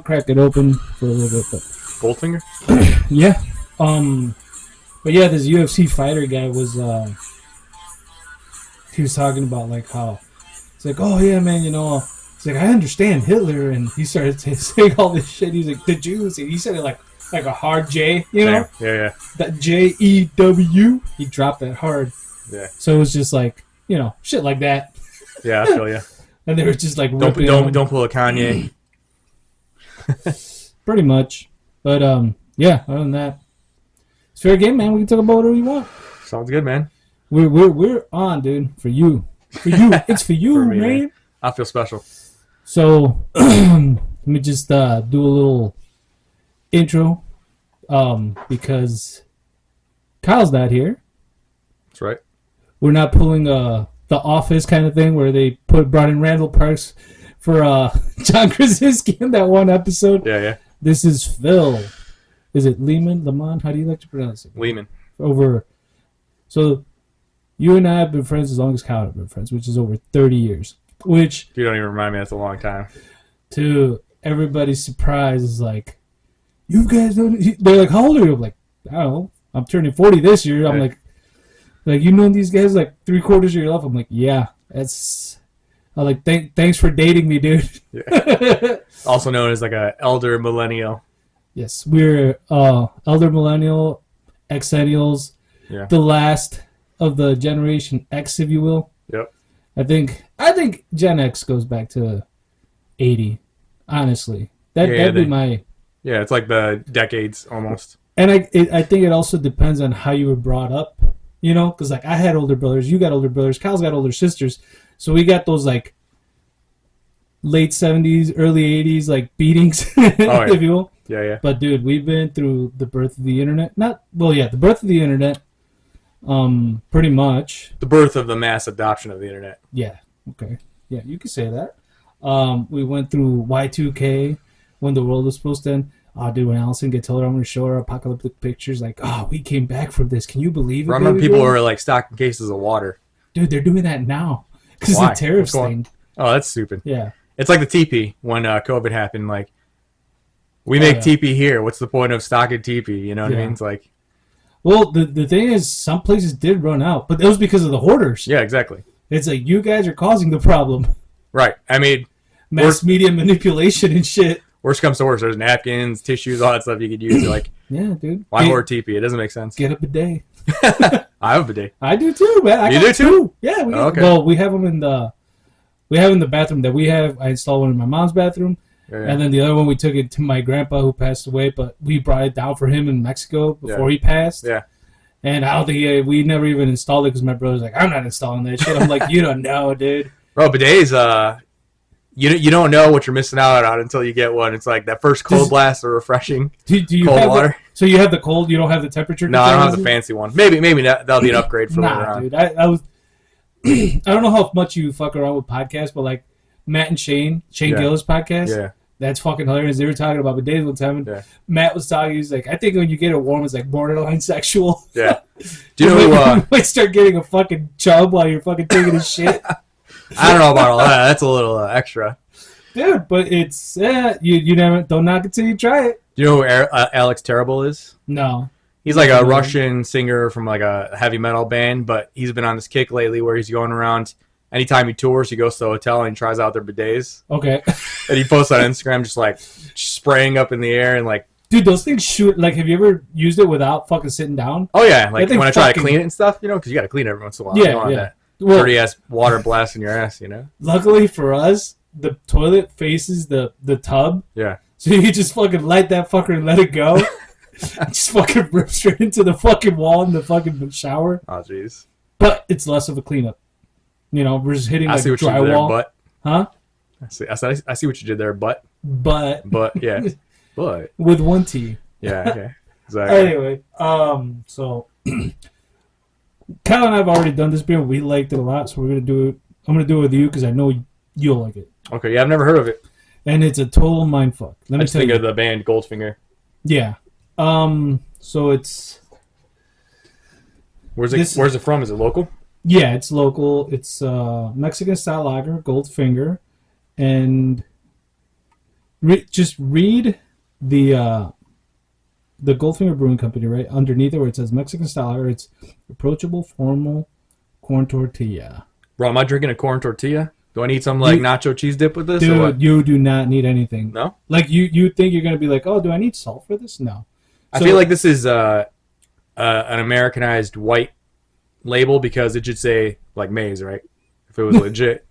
crack it open for a little bit. But Goldfinger? yeah. But yeah, this UFC fighter guy was he was talking about like how it's like, oh yeah, man, it's like I understand Hitler, and he started saying all this shit. He's like the Jews, and he said it like a hard J, Yeah, yeah. that JEW. He dropped that hard. Yeah. So it was just like shit like that. Yeah, I feel you. And they were just like Don't pull a Kanye. Pretty much, but yeah. Other than that, it's fair game, man. We can talk about whatever you want. Sounds good, man. We're on, dude. For you, it's for you, For me, man. I feel special. So let me just do a little intro, because Kyle's not here. That's right. We're not pulling the Office kind of thing where they brought in Randall Parks for John Krasinski in that one episode. Yeah. This is Phil. Is it Lemon? How do you like to pronounce it? Lehman. So you and I have been friends as long as Kyle have been friends, which is over 30 years. Which, You don't even remind me. That's a long time. to everybody's surprise, is like, you guys don't... They're like, how old are you? I'm like, I don't know. I'm turning 40 this year. I'm Right. like, you know these guys like 3/4 of your life? I'm like, yeah. I'm like, thanks for dating me, dude. Yeah. Also known as like a elder millennial. Yes, we're elder millennial, Xennials, Yeah. the last of the Generation X, if you will. Yep. I think Gen X goes back to 80. Honestly, that'd be my. Yeah, it's like the decades almost. And I think it also depends on how you were brought up, because like I had older brothers, you got older brothers, Kyle's got older sisters, so we got those like late 70s, early 80s like beatings, yeah. if you will. Yeah. But dude, we've been through the birth of the internet. The birth of the internet. Pretty much. The birth of the mass adoption of the internet. Yeah. Okay. Yeah, you could say that. We went through Y2K when the world was supposed to end. Oh, dude, when Allison gets older, I'm going to show her apocalyptic pictures. Like, oh, we came back from this. Can you believe it? I remember baby people girl? were like stocking cases of water. Dude, they're doing that now because the Why? tariffs What's going- thing. Oh, that's stupid. Yeah. It's like the TP when COVID happened. Like, we make yeah. TP here. What's the point of stocking TP? You know what I Yeah. mean? It's like, Well, the thing is, some places did run out, but it was because of the hoarders. yeah, exactly. It's like, you guys are causing the problem. Right. I mean, Mass media manipulation and shit. worst comes to worst, there's napkins, tissues, all that stuff you could use. Like, Yeah, dude. why hoard TP? It doesn't make sense. Get a bidet. I have a bidet. I do too, man. You got do too? two. Yeah, we Oh, okay. Well, we have them in the bathroom that we have. I installed one in my mom's bathroom, Yeah. and then the other one we took it to my grandpa who passed away, but we brought it down for him in Mexico before he passed. Yeah. And I don't think we never even installed it because my brother's like, I'm not installing that shit. I'm like, you don't know, dude. Bro, bidets, you don't know what you're missing out on until you get one. It's like that first cold blast or refreshing Do you cold have water. So you have the cold, you don't have the temperature? No, I don't have the control? fancy one. Maybe that'll be an upgrade for later Nah, on. dude. I was. I don't know how much you fuck around with podcasts, but like Matt and Shane Yeah. Gillis podcast. Yeah. That's fucking hilarious. They were talking about bidets one time, and Yeah. Matt was talking. He's like, I think when you get it warm, it's like borderline sexual. Yeah. Do you know who? You might start getting a fucking chub while you're fucking taking a shit, I don't know about all that. That's a little extra. dude. But it's you never don't knock it till you try it. Do you know who Alex Terrible is? No. He's like a Russian singer from like a heavy metal band, but he's been on this kick lately where he's going around. Anytime he tours, he goes to a hotel and he tries out their bidets. Okay. And he posts on Instagram just like spraying up in the air and like, Dude, those things shoot. Like, have you ever used it without fucking sitting down? oh yeah, like think when I try to fucking- clean it and stuff, because you got to clean it every once in a while. Yeah, You don't want yeah. that Well, dirty ass water blasting your ass, luckily for us, the toilet faces the tub. Yeah. So you can just fucking light that fucker and let it go. Just fucking rip straight into the fucking wall in the fucking shower. Oh jeez. But it's less of a cleanup. We're just hitting I like see what you did there, drywall. but Huh? I see what you did there, but But yeah, but with one T. yeah, okay, exactly. Anyway, so Kyle and I have already done this beer. We liked it a lot, so we're gonna do it. I'm gonna do it with you because I know you'll like it. Okay, yeah, I've never heard of it. And it's a total mindfuck. Let I me just tell think you. of the band Goldfinger. Yeah. So it's Where's it from? Is it local? yeah, it's local. It's Mexican style lager, Goldfinger, and Just read the Goldfinger Brewing Company, right underneath it, where it says Mexican style, or it's approachable, formal corn tortilla. Bro, am I drinking a corn tortilla? Do I need some like nacho cheese dip with this? Or what? Dude, you do not need anything. No? Like you think you're gonna be like, oh, do I need salt for this? No. I feel like this is an Americanized white label because it should say like maize, right? If it was legit.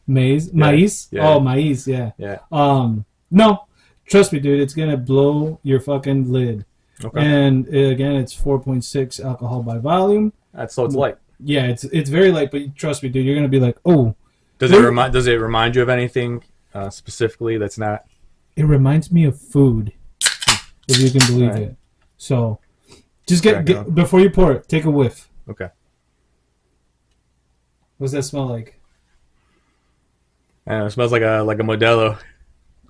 Maíz? Yeah. Oh, maíz, yeah. Yeah. No, trust me, dude, it's gonna blow your fucking lid. Okay. And again, it's 4.6 alcohol by volume. That's so it's light. Yeah, it's very light, but trust me, dude, you're gonna be like, oh. Does it remind you of anything specifically that's not? It reminds me of food, if you can believe Right. it. So, just get before you pour it, take a whiff. Okay. What's that smell like? I don't know, it smells like a Modelo,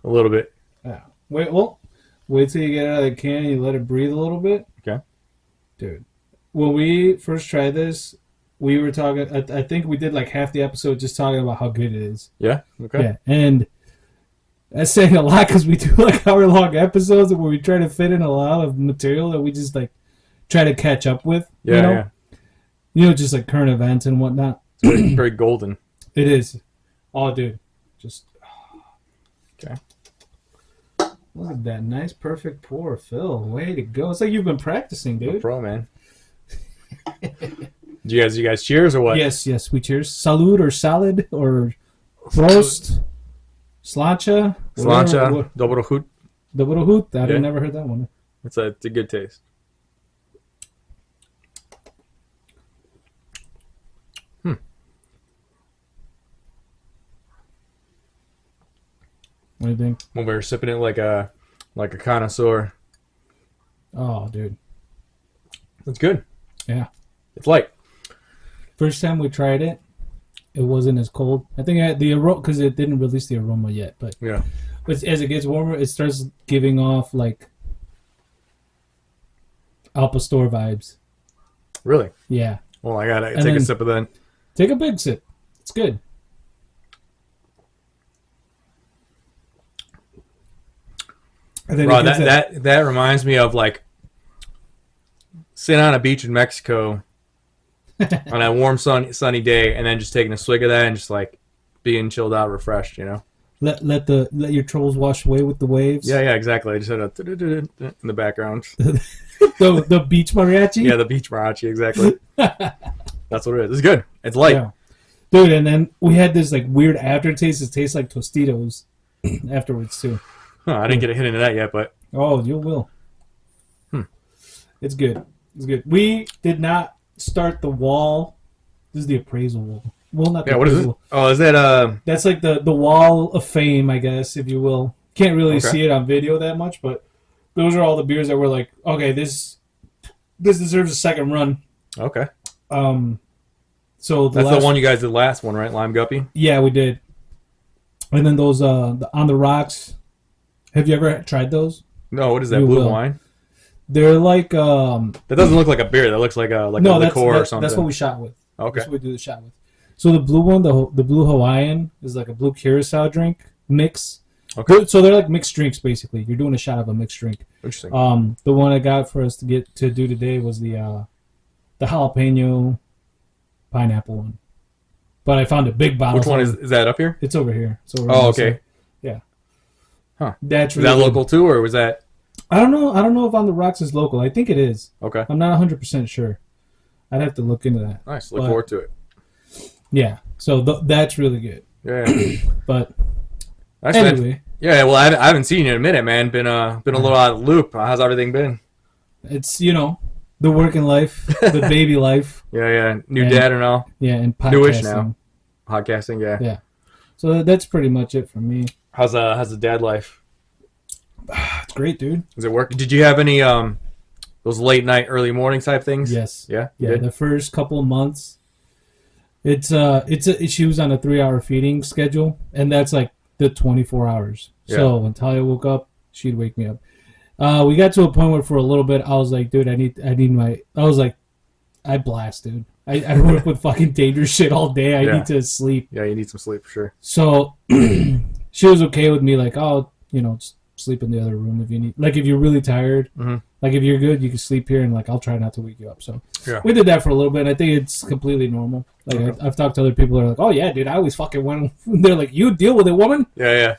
a little bit. Yeah. Wait till you get it out of the can and you let it breathe a little bit. Okay. Dude, when we first tried this, we were talking. I think we did like half the episode just talking about how good it is. Yeah. Okay. Yeah, and that's saying a lot because we do like hour-long episodes where we try to fit in a lot of material that we just like try to catch up with. Yeah. You know? Yeah. You know, just like current events and whatnot. It's very golden. It is. Oh, dude, just Okay. look at that nice, perfect pour, Phil. Way to go! It's like you've been practicing, dude. Pro man. Do you guys cheers or what? Yes, we cheers. Salud or salad or Prost, Slancha. Slancha, Dobro Hut. Dobro Hut. I've Yeah. never heard that one. It's a good taste. What do you think? When we were sipping it like a connoisseur. Oh, dude. It's good. Yeah. It's light. First time we tried it, it wasn't as cold. I think the aroma, because it didn't release the aroma yet, but Yeah. as it gets warmer, it starts giving off like Al Pastor vibes. Really? Yeah. Well, I gotta And take a then- sip of that. Take a big sip. It's good. And then Bro, it gives that reminds me of like sitting on a beach in Mexico on a warm sunny day and then just taking a swig of that and just like being chilled out, refreshed, you know? let your trolls wash away with the waves. Yeah, exactly. I just had a in the background. the beach mariachi. Yeah, the beach mariachi, exactly. That's what it is. It's good. It's light. Yeah. Dude, and then we had this like weird aftertaste. It tastes like Tostitos afterwards too. Huh, I didn't get a hit into that yet, but Oh, you will. It's good. It's good. We did not start the wall. This is the appraisal wall. Well, not the yeah, what is it? appraisal. Oh, is that That's like the wall of fame, I guess, if you will. Can't really Okay. see it on video that much, but those are all the beers that were like, okay, this deserves a second run. okay? So That's the one you guys did last one, right? Lime Guppy. Yeah, we did. And then those the On the Rocks. Have you ever tried those? No, what is that? You Blue will. wine. They're like That doesn't look like a beer. That looks like a no, liqueur that's, or that- something. that's what we shot with. Okay. That's what we do the shot with. So the blue one, the blue Hawaiian, is like a blue curacao drink mix. Okay. So they're like mixed drinks basically. You're doing a shot of a mixed drink. Interesting. The one I got for us to get to do today was the jalapeno pineapple one. But I found a big bottle. Which one is that up here? It's over here. It's over Oh, on this okay. side. Yeah. Huh. That's Is really that good. local too, or was that I don't know. I don't know if On the Rocks is local. I think it is. okay? I'm not 100% sure. I'd have to look into that. Nice. Look But- forward to it. Yeah. So that's really good. Yeah. But Nice, man. anyway, Yeah. Well, I haven't seen you in a minute, man. Been a little out of the loop. How's everything been? it's the working life, the baby life, Yeah. New And- dad and all. yeah, and podcasting. Newish now. Podcasting. Yeah. Yeah. So that's pretty much it for me. How's the dad life? It's great, dude. Does it work? Did you have any those late night, early morning type things? Yes. Yeah. Yeah. Good? The first couple of months, she was on a 3-hour feeding schedule, and that's like the 24 hours. So when Talia woke up, she'd wake me up. We got to a point where for a little bit I was like, dude, I blast, dude. I work with fucking dangerous shit all day. I Yeah. need to sleep. Yeah. You need some sleep for sure. So she was okay with me, like, oh, just sleep in the other room if you need. Like if you're really tired, Mhm. like if you're good, you can sleep here, and like I'll try not to wake you up. So Yeah. we did that for a little bit. And I think it's completely normal. Like Okay. I've talked to other people who are like, oh yeah, dude, I always fucking went. They're like, you deal with it, woman. Yeah.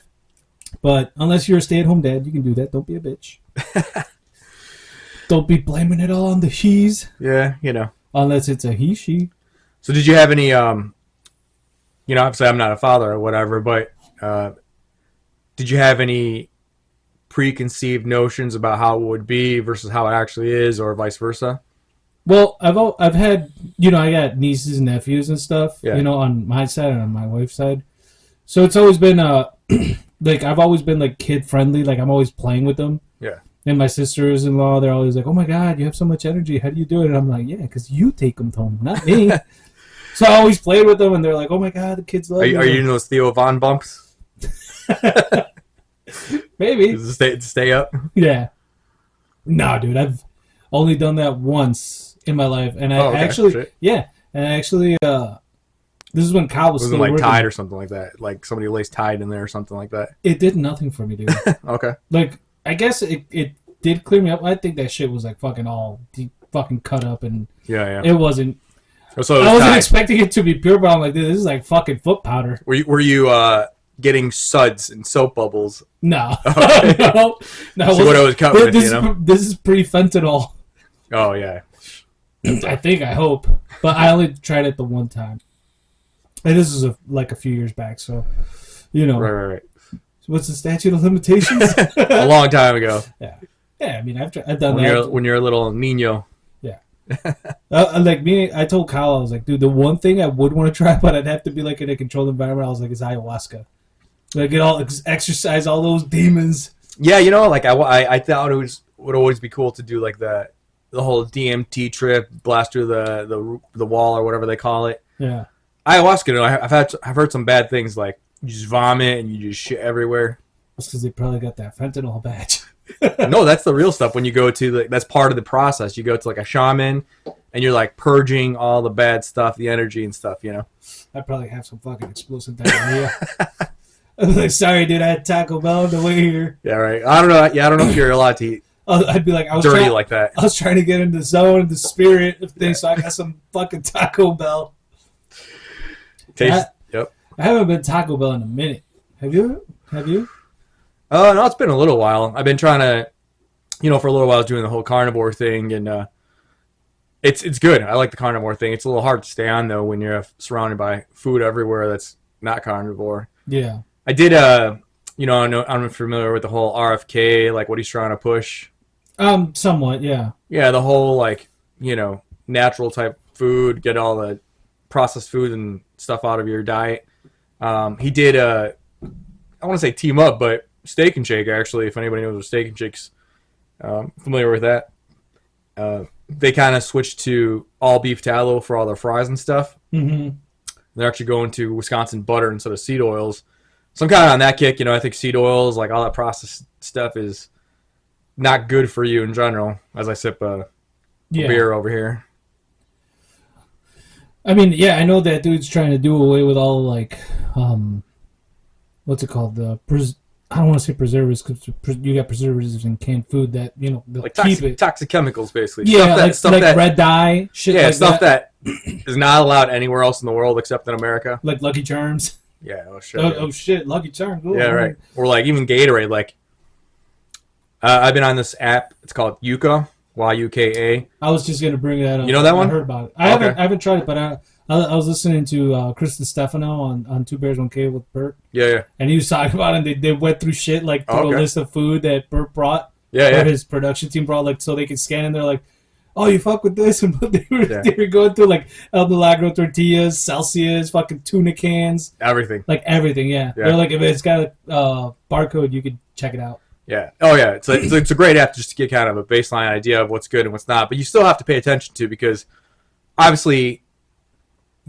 But unless you're a stay-at-home dad, you can do that. Don't be a bitch. Don't be blaming it all on the he's, Yeah. unless it's a he, she. So did you have any obviously I'm not a father or whatever, but did you have any preconceived notions about how it would be versus how it actually is, or vice versa? Well, I've had, I got nieces and nephews and stuff, Yeah. on my side and on my wife's side. So it's always been like I've always been like kid friendly. Like I'm always playing with them. Yeah. And my sisters-in-law, they're always like, "Oh my God, you have so much energy. How do you do it?" And I'm like, "Yeah, because you take them home, not me." So I always played with them, and they're like, "Oh my God, the kids love Are me." you in those Theo Von bumps? Maybe. Does it stay up? Yeah. No, dude, I've only done that once in my life, and I Oh, okay. actually, Shit. yeah, and actually, this is when Kyle was Wasn't still like working. Tide or something like that. Like somebody laced Tide in there or something like that. It did nothing for me, dude. Okay. Like, I guess it did clear me up. I think that shit was like fucking all fucking cut up, and Yeah. it wasn't. So it I was wasn't Tide. expecting it to be pure, but I'm like, dude, this is like fucking foot powder. Were you getting suds and soap bubbles? No, Okay. no. See what I was cut with, this, this is pre-fentanyl. Oh yeah. I hope, but I only tried it the one time, and this is like a few years back. So, Right. what's the statute of limitations? A long time ago. Yeah, I mean, I've done When that. you're a little Nino. Like me, I told Kyle, I was like, dude, the one thing I would want to try, but I'd have to be like in a controlled environment. I was like, is ayahuasca. Like get all exercise all those demons. Yeah, like I thought would always be cool to do like the whole DMT trip, blast through the wall or whatever they call it. Yeah, Ayahuasca, I've heard some bad things, like you just vomit and you just shit everywhere. that's because they probably got that fentanyl batch. No, that's the real stuff. When you go to that's part of the process. You go to like a shaman and you're like purging all the bad stuff, the energy and stuff. I'd probably have some fucking explosive diarrhea. I'm like, sorry, dude, I had Taco Bell on the way here. Yeah, right. I don't know. Yeah, I don't know if you're allowed to eat I'd be like, I was dirty trying, like that. I was trying to get in the zone, the spirit of things, so I got some fucking Taco Bell. Taste. Yep. I haven't been Taco Bell in a minute. Have you? No, it's been a little while. I've been trying to, for a little while, I was doing the whole carnivore thing, and it's good. I like the carnivore thing. It's a little hard to stay on though when you're surrounded by food everywhere that's not carnivore. Yeah. I did. I'm familiar with the whole RFK, like what he's trying to push. Somewhat, yeah. Yeah, the whole like natural type food, get all the processed food and stuff out of your diet. He did I want to say team up, but Steak and Shake, actually, if anybody knows what Steak and Shake's familiar with that. They kind of switched to all beef tallow for all their fries and stuff. Mm-hmm. They're actually going to Wisconsin butter instead of seed oils. So I'm kind of on that kick. I think seed oils, like all that processed stuff, is not good for you in general, as I sip a beer over here. I mean, yeah, I know that dude's trying to do away with all like, what's it called? I don't want to say preservatives because you got preservatives in canned food that they'll Like keep it. toxic chemicals, basically. Yeah, stuff like that, red dye, shit. yeah, like stuff that is not allowed anywhere else in the world except in America. like Lucky Charms. Yeah, oh shit. Oh shit, Lucky Charms. Ooh, Yeah, right. Or like even Gatorade. Like I've been on this app. It's called Yuka, Yuka. I was just gonna bring that up. You know that one? I heard about it. I haven't tried it, but I was listening to Chris Stefano on Two Bears One Cave with Bert, Yeah. and he was talking about it. And they went through shit like through a list of food that Bert brought, Yeah. or his production team brought, like so they could scan. And they're like, "Oh, you fuck with this," and they were going through like El Milagro tortillas, Celsius, fucking tuna cans, Everything. like everything. Yeah. They're like, if it's got a barcode, you could check it out. Yeah. Oh yeah. It's a great app just to get kind of a baseline idea of what's good and what's not. But you still have to pay attention to, because obviously,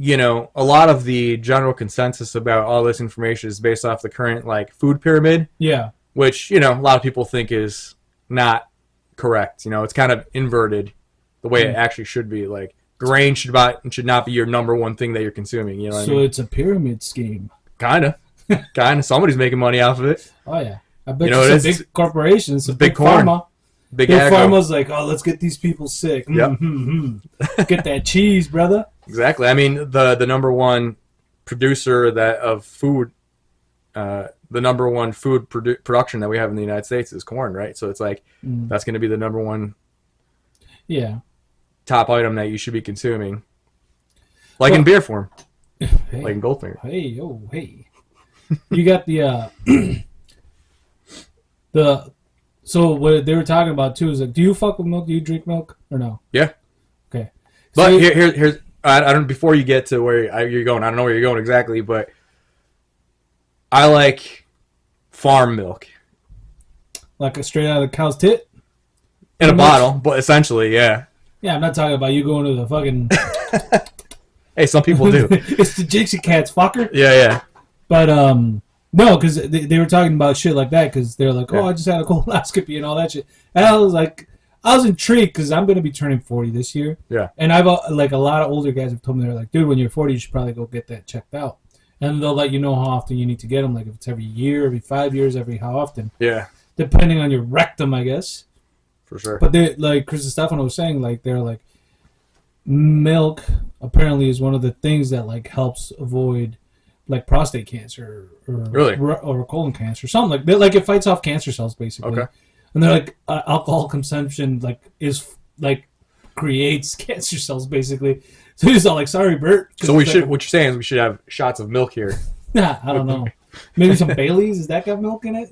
a lot of the general consensus about all this information is based off the current like food pyramid. Yeah. Which, a lot of people think is not correct. It's kind of inverted the way it actually should be. Like grain should not be your number one thing that you're consuming. You know what I mean? So it's a pyramid scheme. Kind of. Somebody's making money off of it. Oh yeah. I bet You know, it's it a is. big corporation. It's a big big corn. pharma. Big Big agro. pharma's like, oh, let's get these people sick. Yep. Get that cheese, brother. Exactly. I mean, the number one producer of food, the number one food production that we have in the United States is corn, right? So it's like that's going to be the number one Yeah. top item that you should be consuming, like Well, in beer form, Hey, like in Goldfinger. hey, oh, hey. You got the the. So what they were talking about too is like, do you fuck with milk? Do you drink milk or no? Yeah. Okay. But So- here's I don't. Before you get to where you're going, I don't know where you're going exactly, but I like farm milk like a straight out of the cow's tit. in a Pretty much. bottle, but essentially, yeah. Yeah, I'm not talking about you going to the fucking. Hey, some people do. It's the Dixie Cats, fucker. Yeah, yeah. But no, because they were talking about shit like that because they're like, oh, Yeah. I just had a colonoscopy and all that shit. And I was intrigued because I'm gonna be turning 40 this year. Yeah. And I've like a lot of older guys have told me they're like, dude, when you're 40, you should probably go get that checked out. And they'll let you know how often you need to get them, like if it's every year, every 5 years, every how often, Yeah, depending on your rectum, I guess. for sure. But they like Chris and Stefano was saying, like they're like milk apparently is one of the things that like helps avoid like prostate cancer or Really? or colon cancer, something like that. Like it fights off cancer cells basically. Okay. And they're like alcohol consumption like is like creates cancer cells basically. So he's all like, sorry, Bert. 'Cause So it's like, what you're saying is we should have shots of milk here. Nah, I don't know. Maybe some Bailey's. Has that got milk in it?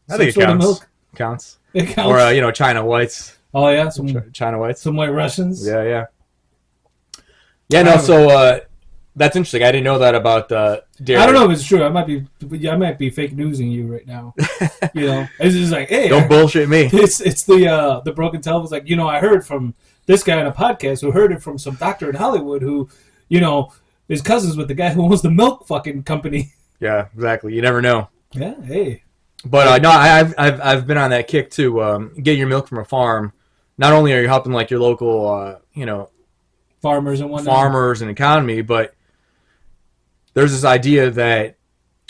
I think it Some sort of counts. milk. Counts. It counts. Or China whites. Oh yeah, some China whites. White Russians. Yeah, yeah. Yeah, no. So that's interesting. I didn't know that about dairy. I don't know if it's true. I might be fake newsing you right now. You know, it's just like, hey, Don't bullshit me. it's the broken telephone. Like, I heard from this guy on a podcast who heard it from some doctor in Hollywood who, is cousins with the guy who owns the milk fucking company. Yeah, exactly. You never know. Yeah, hey, But no, I've been on that kick too. Getting your milk from a farm. Not only are you helping like your local, farmers and whatnot. farmers and economy, but there's this idea that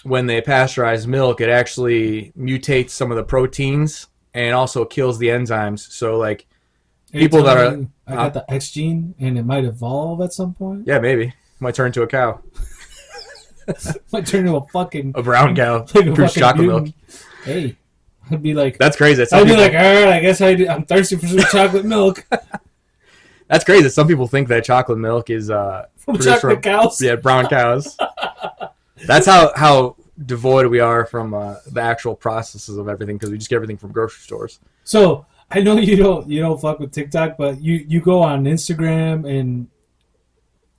when they pasteurize milk, it actually mutates some of the proteins and also kills the enzymes. So like people that are I got the X gene and it might evolve at some point. yeah, maybe might turn into a cow, Might turn into a fucking a brown cow, like a produce fucking chocolate mutant. milk. Hey, I'd be like, That's crazy. I'd be like, all right, I guess I'm thirsty for some chocolate milk That's crazy. Some people think that chocolate milk is from produced chocolate cows. yeah, brown cows. That's how devoid we are from the actual processes of everything because we just get everything from grocery stores. So I know you don't fuck with TikTok, but you go on Instagram and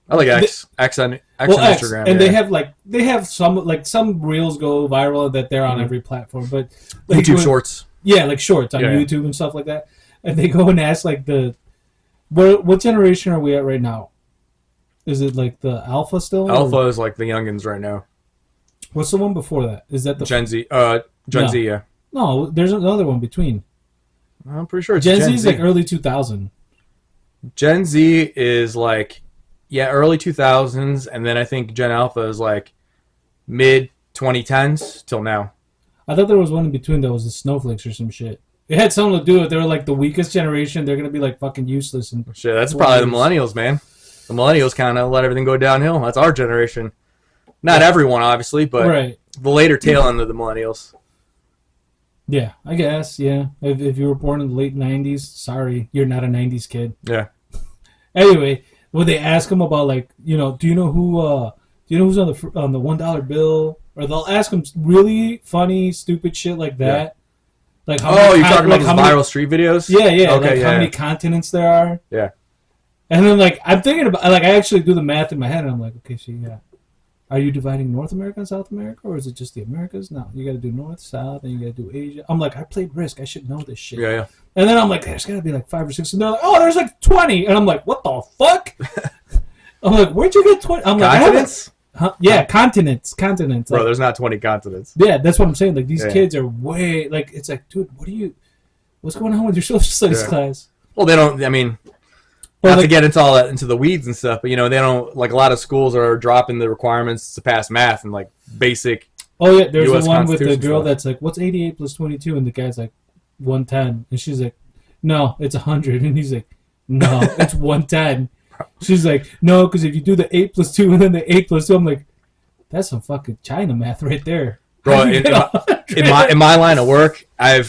I like X on X, Instagram, and yeah. they have some reels go viral that they're on every platform, but like YouTube when- Shorts. yeah, like shorts on Yeah. YouTube and stuff like that, and they go and ask like what generation are we at right now? Is it like the alpha still? or- Alpha is like the youngins right now. What's the one before that? Is that the Gen Z. No. Z, yeah. No, there's another one between. I'm pretty sure it's Gen Gen Z is Z. like early 2000. Gen Z is like, yeah, early 2000s, and then I think Gen Alpha is like mid 2010s till now. I thought there was one in between that was the snowflakes or some shit. It had something to do with they were like the weakest generation. They're gonna be like fucking useless and Shit, that's probably the Millennials. millennials, man. The millennials kind of let everything go downhill. That's our generation. Not everyone, obviously, but right. the later tail end of the millennials. Yeah, I guess. Yeah, if you were born in the late 90s, sorry, you're not a 90s kid. Yeah. Anyway, when they ask them about like, do you know who's on the $1 bill, or they'll ask them really funny, stupid shit like that. Like how Oh, many you're talking about how those many- viral street videos? Yeah, yeah. Okay, like yeah. how many continents there are. Yeah. And then like I'm thinking about like I actually do the math in my head, and I'm like, okay, so yeah. Are you dividing North America and South America, or is it just the Americas? No, you got to do North, South, and you got to do Asia. I'm like, I played Risk. I should know this shit. Yeah, yeah. And then I'm like, there's got to be like 5 or 6. And they're like, oh, there's like 20. And I'm like, what the fuck? I'm like, where'd you get 20? I'm like, I haven't- Continents? Huh? Yeah, continents. Bro, Like, there's not 20 continents. yeah, that's what I'm saying. Like these Yeah. kids are way like it's like, dude, what's going on with your social studies Yeah. class? Well, they don't, I mean, Well, not to like, get into all that, into the weeds and stuff, but, they don't, like, a lot of schools are dropping the requirements to pass math and, like, basic Oh yeah, there's US the one with the Constitution girl stuff. that's like, "What's 88 plus 22?" And the guy's like, 110, and she's like, "No, it's 100," and he's like, "No, it's 110." She's like, "No, because if you do the 8 plus 2 and then the 8 plus 2, I'm like, that's some fucking China math right there, Bro. How'd you In, get in my, 100? in my line of work, I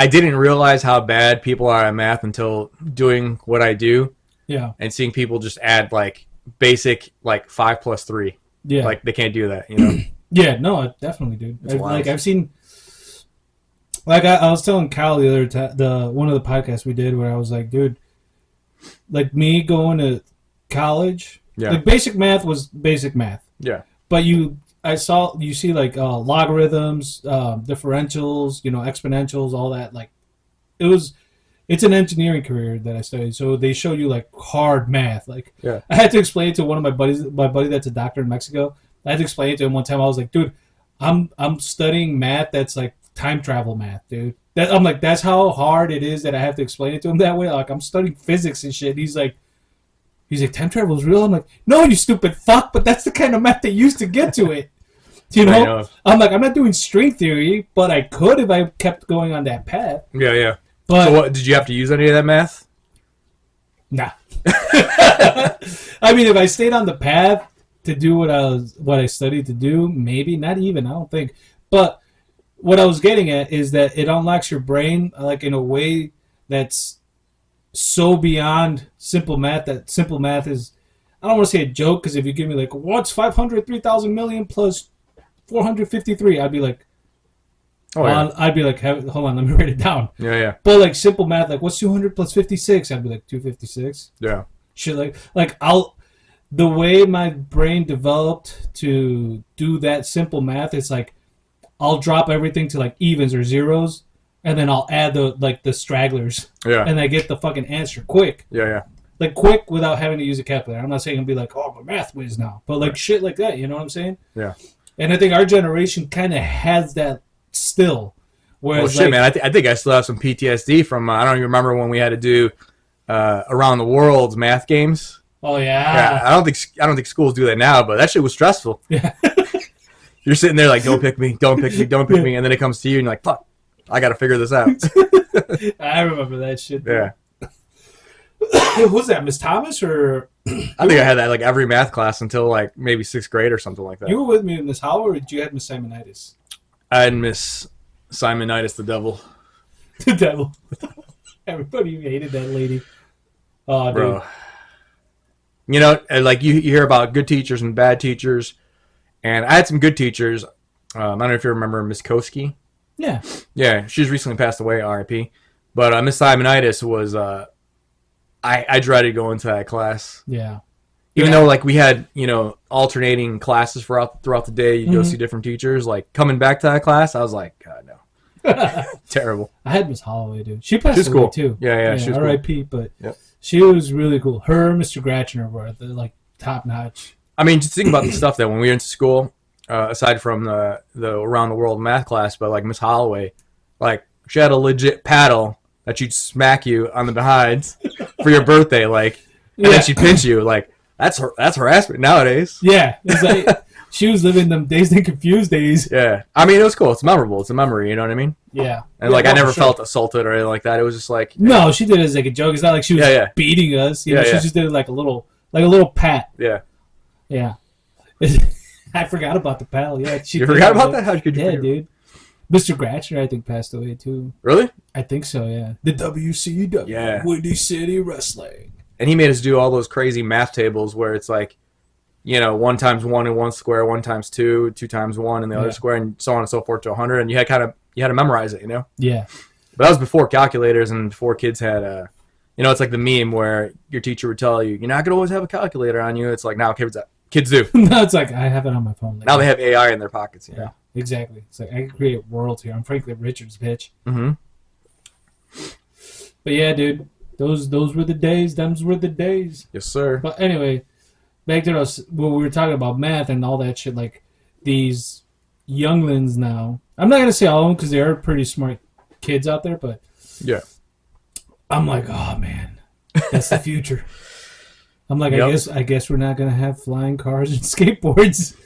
didn't realize how bad people are at math until doing what I do Yeah, and seeing people just add like basic like 5 plus 3. yeah, Like they can't do that, you know. yeah. No, definitely, dude. It's wild. Like I've seen, like I was telling Kyle the other the one of the podcasts we did where I was like, dude, like me going to college, Yeah. like basic math was basic math. Yeah. But you see like logarithms, differentials, exponentials, all that. Like, it's an engineering career that I studied. So they show you like hard math. Like, Yeah. I had to explain it to one of my buddy that's a doctor in Mexico. I had to explain it to him one time. I was like, dude, I'm studying math that's like time travel math, dude. I'm like, that's how hard it is that I have to explain it to him that way. Like, I'm studying physics and shit. He's like, time travel is real. I'm like, no, you stupid fuck, but that's the kind of math they used to get to it. You I know? know. I'm like, I'm not doing string theory, but I could if I kept going on that path. Yeah, yeah. But So what did you have to use any of that math? nah. I mean, if I stayed on the path to do what I studied to do, maybe not even. I don't think. But what I was getting at is that it unlocks your brain like in a way that's so beyond simple math that simple math is, I don't want to say a joke, because if you give me like, what's 503,000 million plus 453, I'd be like, Oh yeah. I'd be like, hold on, let me write it down. Yeah, yeah. But like simple math, like what's 200 plus 56? I'd be like 256. Yeah. Shit, like the way my brain developed to do that simple math, it's like I'll drop everything to like evens or zeros, and then I'll add the stragglers, Yeah. and I get the fucking answer quick. Yeah, yeah. Like quick without having to use a calculator. I'm not saying I'm be like, oh, I'm a math whiz now, but like shit like that. You know what I'm saying? Yeah. And I think our generation kind of has that still. Well, Whereas, shit, like, man. I think I still have some PTSD from. I don't even remember when we had to do around the world's math games. oh Yeah, yeah, I don't think schools do that now, but that shit was stressful. yeah. You're sitting there like, don't pick me, don't pick me, don't pick me, and then it comes to you and you're like, fuck, I got to figure this out. I remember that shit. Yeah. Who was that, Miss Thomas or? I think I had that like every math class until like maybe 6th grade or something like that. You were with me in Miss Howell, or did you have Miss Simonitis? I had Miss Simonitis the devil. The devil. Everybody hated that lady. Oh, dude. Bro. You know, and, like you hear about good teachers and bad teachers, and I had some good teachers. I don't know if you remember Miss Koski. Yeah. Yeah, she's recently passed away, R.I.P. But Miss Simonitis was, I dreaded going to that class. Yeah. Even Yeah. though like we had, alternating classes throughout the day, you go Mhm. see different teachers. Like coming back to that class, I was like, God no, terrible. I had Miss Holloway, dude. She passed She was away cool. too. Yeah, she was cool. R.I.P. But Yep. she was really cool. Her and Mr. Gratchner were like top notch. I mean, just think about the stuff that when we went to school, aside from the around the world math class, but like Miss Holloway, like she had a legit paddle that she'd smack you on the behinds for your birthday, like, and Yeah. then she'd pinch you, like that's harassment nowadays. Yeah, it's like she was living them dazed and confused days. Yeah, I mean it was cool. It's memorable. It's a memory. You know what I mean? Yeah, And like Yeah, I never for sure. felt assaulted or anything like that. It was just like No, she did it as like a joke. It's not like she was Yeah. beating us. You know, Yeah, she yeah. just did it like a little pat. yeah. Yeah. I forgot about the paddle. Yeah, she You did forgot about it. that? How could you? Yeah, forget? dude. Mr. Gratchner, I think, passed away too. Really? I think so. Yeah. The WCW. Yeah. Windy City Wrestling. And he made us do all those crazy math tables where it's like, 1 times 1 in one square, 1 times 2, 2 times 1 in the other Yeah. square, and so on and so forth to 100. And you had to memorize it, Yeah. But that was before calculators and before kids had, it's like the meme where your teacher would tell you, you're not gonna always have a calculator on you. It's like now kids do. No, it's like I have it on my phone. Like, Now they have AI in their pockets. Yeah, exactly. It's like I can create worlds here. I'm Franklin Richards, bitch. Mm-hmm. But yeah, dude, those were the days. Them's were the days. Yes, sir. But anyway, back to us when we were talking about math and all that shit. Like these younglings now. I'm not gonna say all of them because they are pretty smart kids out there, but Yeah. I'm like, oh man, that's the future. I'm like, Yep. I guess we're not gonna have flying cars and skateboards.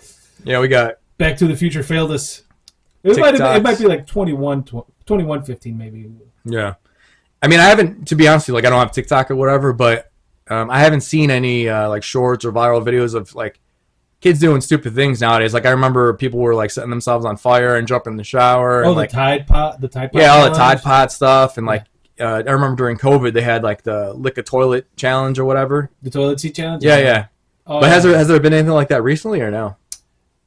Yeah, we got Back to the Future failed us. It TikToks. might be like 21-15 maybe. yeah. I mean, I haven't, to be honest with you, like I don't have TikTok or whatever, but I haven't seen any like shorts or viral videos of like kids doing stupid things nowadays. Like I remember people were like setting themselves on fire and jumping in the shower. Oh, and, the like, Tide Pod. yeah, all the challenge. Tide Pod stuff, and like I remember during COVID they had like the lick a toilet challenge or whatever. The toilet seat challenge. Yeah, yeah. Oh, But yeah. has there been anything like that recently or no?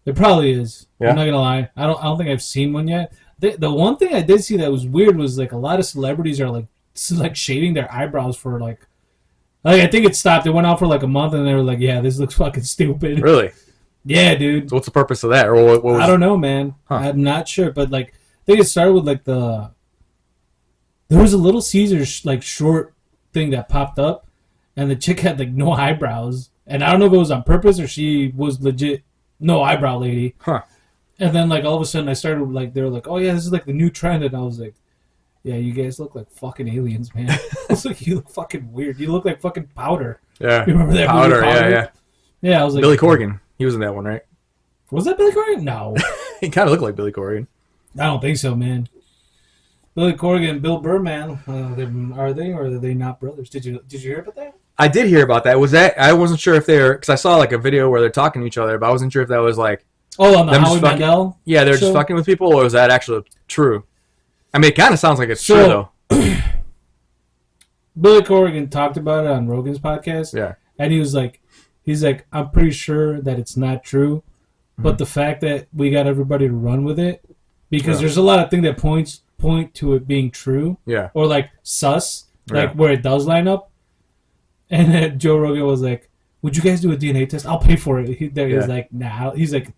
There probably is. Yeah? I'm not gonna lie. I don't think I've seen one yet. The one thing I did see that was weird was like a lot of celebrities are like shaving their eyebrows for like I think it stopped. It went out for like a month and they were like, yeah, this looks fucking stupid. Really? Yeah, dude. So what's the purpose of that? Or what was? I don't know, man. Huh. I'm not sure, but like I think it started with like there was a Little Caesars like short thing that popped up, and the chick had like no eyebrows, and I don't know if it was on purpose or she was legit no eyebrow lady. Huh. And then like all of a sudden I started like they were like, oh yeah, this is like the new trend, and I was like, yeah, you guys look like fucking aliens, man. I was like, you look fucking weird. You look like fucking Powder. Yeah. You remember that Powder? movie, Powder? Yeah, yeah. Yeah, I was like, Billy Corgan. He was in that one, right? Was that Billy Corgan? No. He kind of looked like Billy Corgan. I don't think so, man. Billy Corgan and Bill Burr, man, are they or are they not brothers? Did you hear about that? I did hear about that. Was that? I wasn't sure if they're because I saw like a video where they're talking to each other, but I wasn't sure if that was like Oh, on the them Howie just fucking- Mandel. yeah, they're show? just fucking with people, or is that actually true? I mean, it kind of sounds like it's true So- though. Billy Corgan talked about it on Rogan's podcast, Yeah. and he's like, I'm pretty sure that it's not true, but the fact that we got everybody to run with it, because Yeah. there's a lot of things that point to it being true, Yeah. or like sus, like Yeah. where it does line up. And then Joe Rogan was like, "Would you guys do a DNA test? I'll pay for it." He was Yeah. like, "Nah." He's like,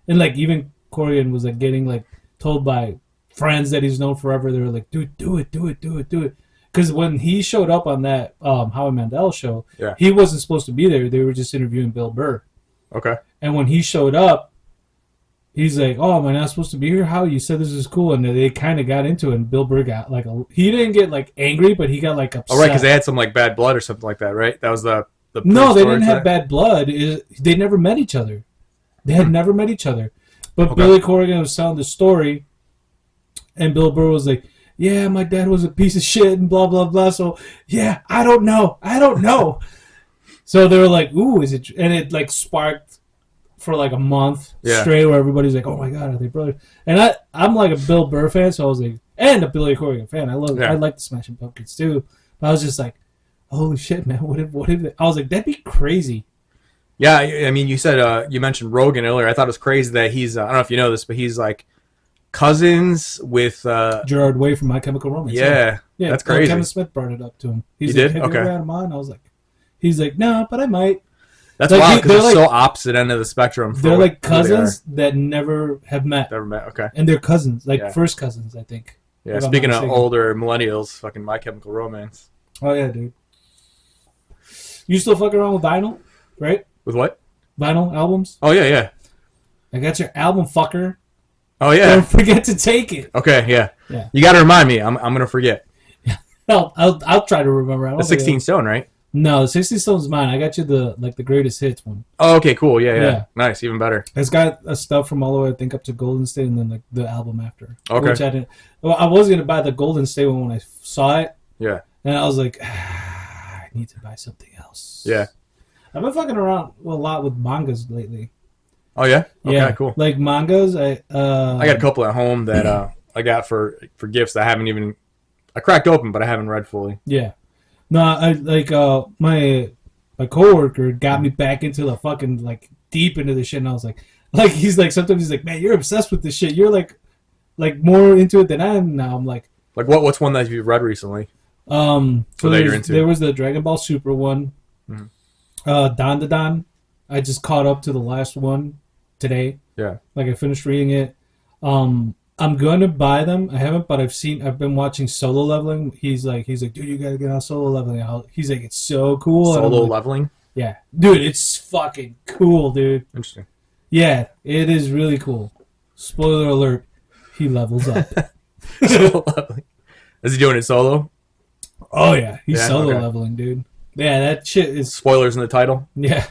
and like even Corgan was like getting like told by friends that he's known forever. They were like, "Dude, do it." Because when he showed up on that Howie Mandel show, Yeah. he wasn't supposed to be there. They were just interviewing Bill Burr. Okay. And when he showed up, he's like, "Oh, am I not supposed to be here? How you said this is cool?" And they kind of got into it. And Bill Burr got like he didn't get like angry, but he got like upset. Oh, right, because they had some like bad blood or something like that, right? That was the No, they story didn't for have that? bad blood. They never met each other. They had never met each other. But Okay. Billy Corgan was telling the story, and Bill Burr was like, "Yeah, my dad was a piece of shit," and blah blah blah. So yeah, I don't know. So they were like, "Ooh, is it?" And it like sparked for like a month Yeah. straight, where everybody's like, "Oh my god, are they brothers?" And I'm like a Bill Burr fan, so I was like, and a Billy Corgan fan. I Yeah. like the Smashing Pumpkins too. But I was just like, holy shit, man! What if? I was like, that'd be crazy. Yeah, I mean, you said you mentioned Rogan earlier. I thought it was crazy that he's I don't know if you know this, but he's like cousins with Gerard Way from My Chemical Romance. yeah, that's crazy. Kevin Smith brought it up to him. He's He like, did? Have you Okay. ever had him on? I was like, he's like, no, but I might. That's Like, wild because they're they're like- so opposite end of the spectrum. for They're what- like who they are. cousins that never have met, Never met. Okay. and they're cousins, like Yeah. first cousins, I think. Yeah. If I'm Speaking not of mistaken. older millennials, fucking My Chemical Romance. Oh yeah, dude. You still fuck around with vinyl, right? With what? Vinyl albums. Oh yeah, yeah. I got your album, fucker. Oh yeah. Don't forget to take it. Okay, yeah. Yeah. You got to remind me. I'm gonna forget. I'll try to remember. I don't The think 16 Stone, right? No, the 60 Stone's mine. I got you the greatest hits one. Oh, okay, cool. Yeah, yeah. Yeah. Nice, even better. It's got stuff from all the way I think up to Golden State, and then like the album after. Okay. Which I didn't. Well, I was gonna buy the Golden State one when I saw it, Yeah. and I was like, I need to buy something else. Yeah. I've been fucking around a lot with mangas lately. Oh yeah. Okay, Yeah, cool. Like mangas, I got a couple at home that I got for gifts that I haven't even I cracked open, but I haven't read fully. Yeah. No, I like my coworker got me back into the fucking like deep into the shit, and I was like he's like sometimes he's like, man, you're obsessed with this shit. You're like more into it than I am now. I'm like, Like what's one that you've read recently? so that you're into. there was the Dragon Ball Super one, Mhm. Don to Don. I just caught up to the last one today. Yeah. Like I finished reading it. I'm gonna buy them. I haven't, but I've been watching Solo Leveling. He's like, dude, you gotta get on Solo Leveling. He's like, it's so cool. And I'm Solo like, leveling. yeah, dude, it's fucking cool, dude. Interesting. Yeah, it is really cool. Spoiler alert, he levels up. Solo leveling. Is he doing it solo? Oh yeah, he's Yeah, solo okay. leveling, dude. Yeah, that shit is Spoilers in the title. yeah.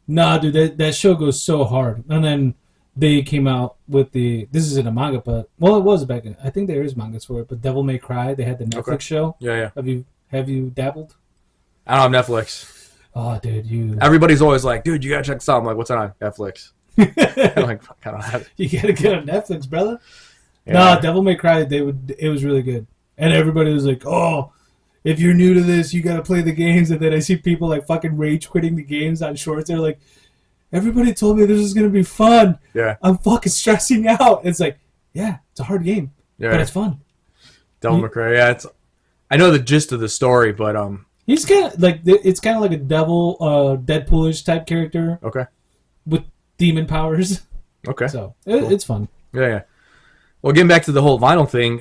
Nah, dude, that show goes so hard. And then they came out with this isn't a manga, but well, it was back in. I think there is mangas for it, but Devil May Cry. They had the Netflix Okay. show. Yeah. Have you dabbled? I don't have Netflix. Oh, dude, you Everybody's always like, dude, you gotta check this out. I'm like, what's on Netflix? I'm like, fuck, I don't have it. you gotta get on Netflix, brother. Yeah. No, Devil May Cry. It was really good, and everybody was like, oh. If you're new to this, you gotta play the games. And then I see people like fucking rage quitting the games on shorts. They're like, everybody told me this is gonna be fun. Yeah. I'm fucking stressing out. It's like, yeah, it's a hard game, Yeah. but it's fun. Devil May Cry. Yeah, I know the gist of the story, but He's kind of like it's kind of like a devil, Deadpoolish type character okay. with demon powers. Okay. So Cool. it's fun. Yeah. Well, getting back to the whole vinyl thing,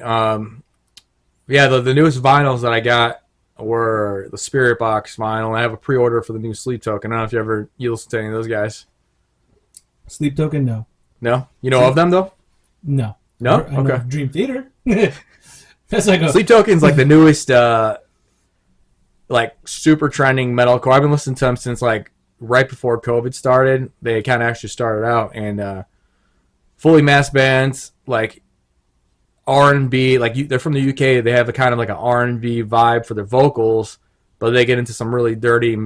yeah, the newest vinyls that I got were the Spirit Box vinyl. I have a pre-order for the new Sleep Token. I don't know if you listen to any of those guys. Sleep Token, no, No? You know of them, though? no, No? I know Okay. of Dream Theater. That's like a Sleep Token's like the newest, like, super trending metalcore. I've been listening to them since, like, right before COVID started. They kind of actually started out, and fully masked bands, like, R&B, like they're from the UK. They have a kind of like an R&B vibe for their vocals, but they get into some really dirty,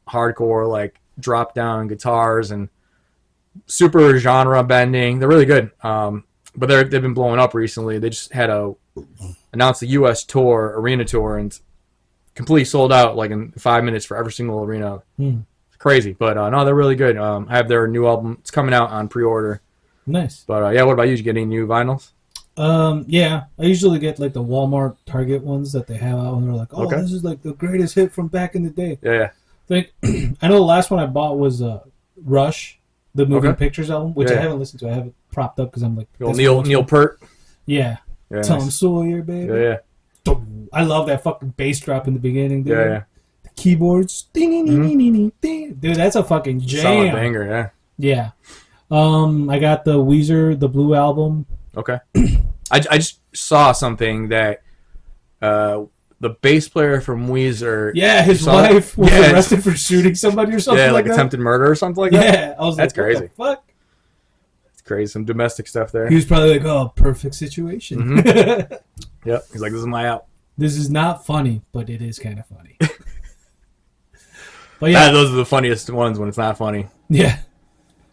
hardcore, like drop down guitars and super genre bending. They're really good. But they've been blowing up recently. They just had announced the U.S. tour, arena tour, and completely sold out like in 5 minutes for every single arena. It's crazy, but no, they're really good. I have their new album. It's coming out on pre-order. nice. But yeah, what about you? Did you get any new vinyls? Yeah, I usually get like the Walmart, Target ones that they have out, and they're like, "Oh, Okay. this is like the greatest hit from back in the day." Yeah. Think I know the last one I bought was Rush, the Moving Okay. Pictures album, which Yeah. I haven't listened to. I have it propped up because I'm like, Old this one's Neil fun. Peart. Yeah, Yeah. Tom Nice. Sawyer, baby. Yeah. I love that fucking bass drop in the beginning, dude. Yeah. The keyboards, ding, dude, that's a fucking Solid jam. banger. Yeah. I got the Weezer, the Blue album. Yeah. Okay. I just saw something that the bass player from Weezer. Yeah, his You saw that? wife was Yeah, arrested for shooting somebody or something Yeah, like that. attempted murder or something like that. Yeah, I was That's like, crazy. what the fuck? It's crazy. Some domestic stuff there. He was probably like, oh, perfect situation. Yep. He's like, this is my out. This is not funny, but it is kind of funny. But yeah, Those are the funniest ones when it's not funny. yeah.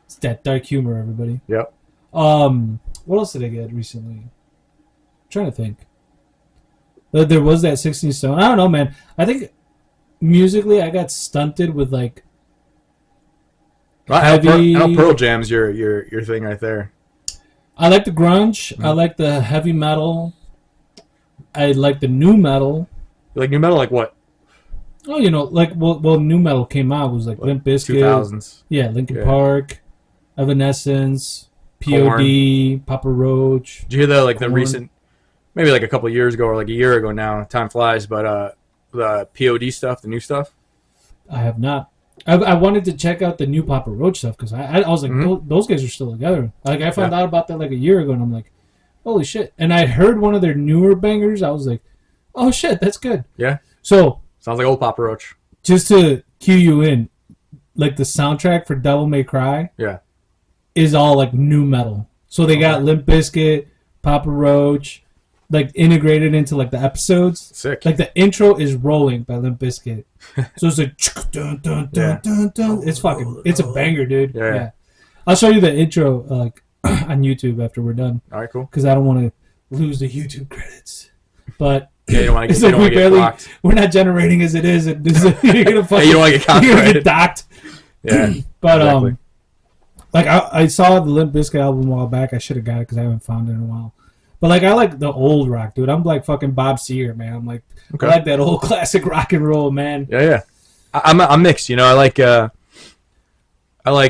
It's that dark humor, everybody. Yep. What else did I get recently? I'm trying to think. There was that 16 Stone. I don't know, man. I think musically I got stunted with like I heavy. know Pearl Jam's your thing right there. I like the grunge. I like the heavy metal. I like the new metal. You like new metal, like what? Oh, you know, like well, new metal came out was like Limp Bizkit, 2000s. yeah, Linkin Yeah. Park, Evanescence, POD, Papa Roach. Did you hear the Korn. recent, maybe like a couple of years ago or like a year ago now? Time flies, but the POD stuff, the new stuff. I have not. I wanted to check out the new Papa Roach stuff because I was like, those guys are still together. Like I found out about that like a year ago, and I'm like, holy shit! And I heard one of their newer bangers. I was like, oh shit, that's good. Yeah. So Sounds like old Papa Roach. just to cue you in, like the soundtrack for Devil May Cry Yeah. is all like new metal. So they got Limp Bizkit, Papa Roach, like integrated into like the episodes. Sick. Like the intro is "Rolling" by Limp Bizkit, so it's like dun, dun, dun, dun, dun. It's a banger, dude. Yeah. I'll show you the intro like on YouTube after we're done All right, cool. because I don't want to lose the YouTube credits. But Yeah, you don't want to it's get, like we barely blocked. we're not generating as it is. And you're gonna fucking, you don't wanna get you're gonna copyrighted. get docked. Yeah. But Exactly. like I saw the Limp Bizkit album a while back. I should have got it because I haven't found it in a while. But like I like the old rock, dude. I'm like fucking Bob Seger, man. I'm like Okay. I like that old classic rock and roll, man. Yeah. I'm mixed. You know, I like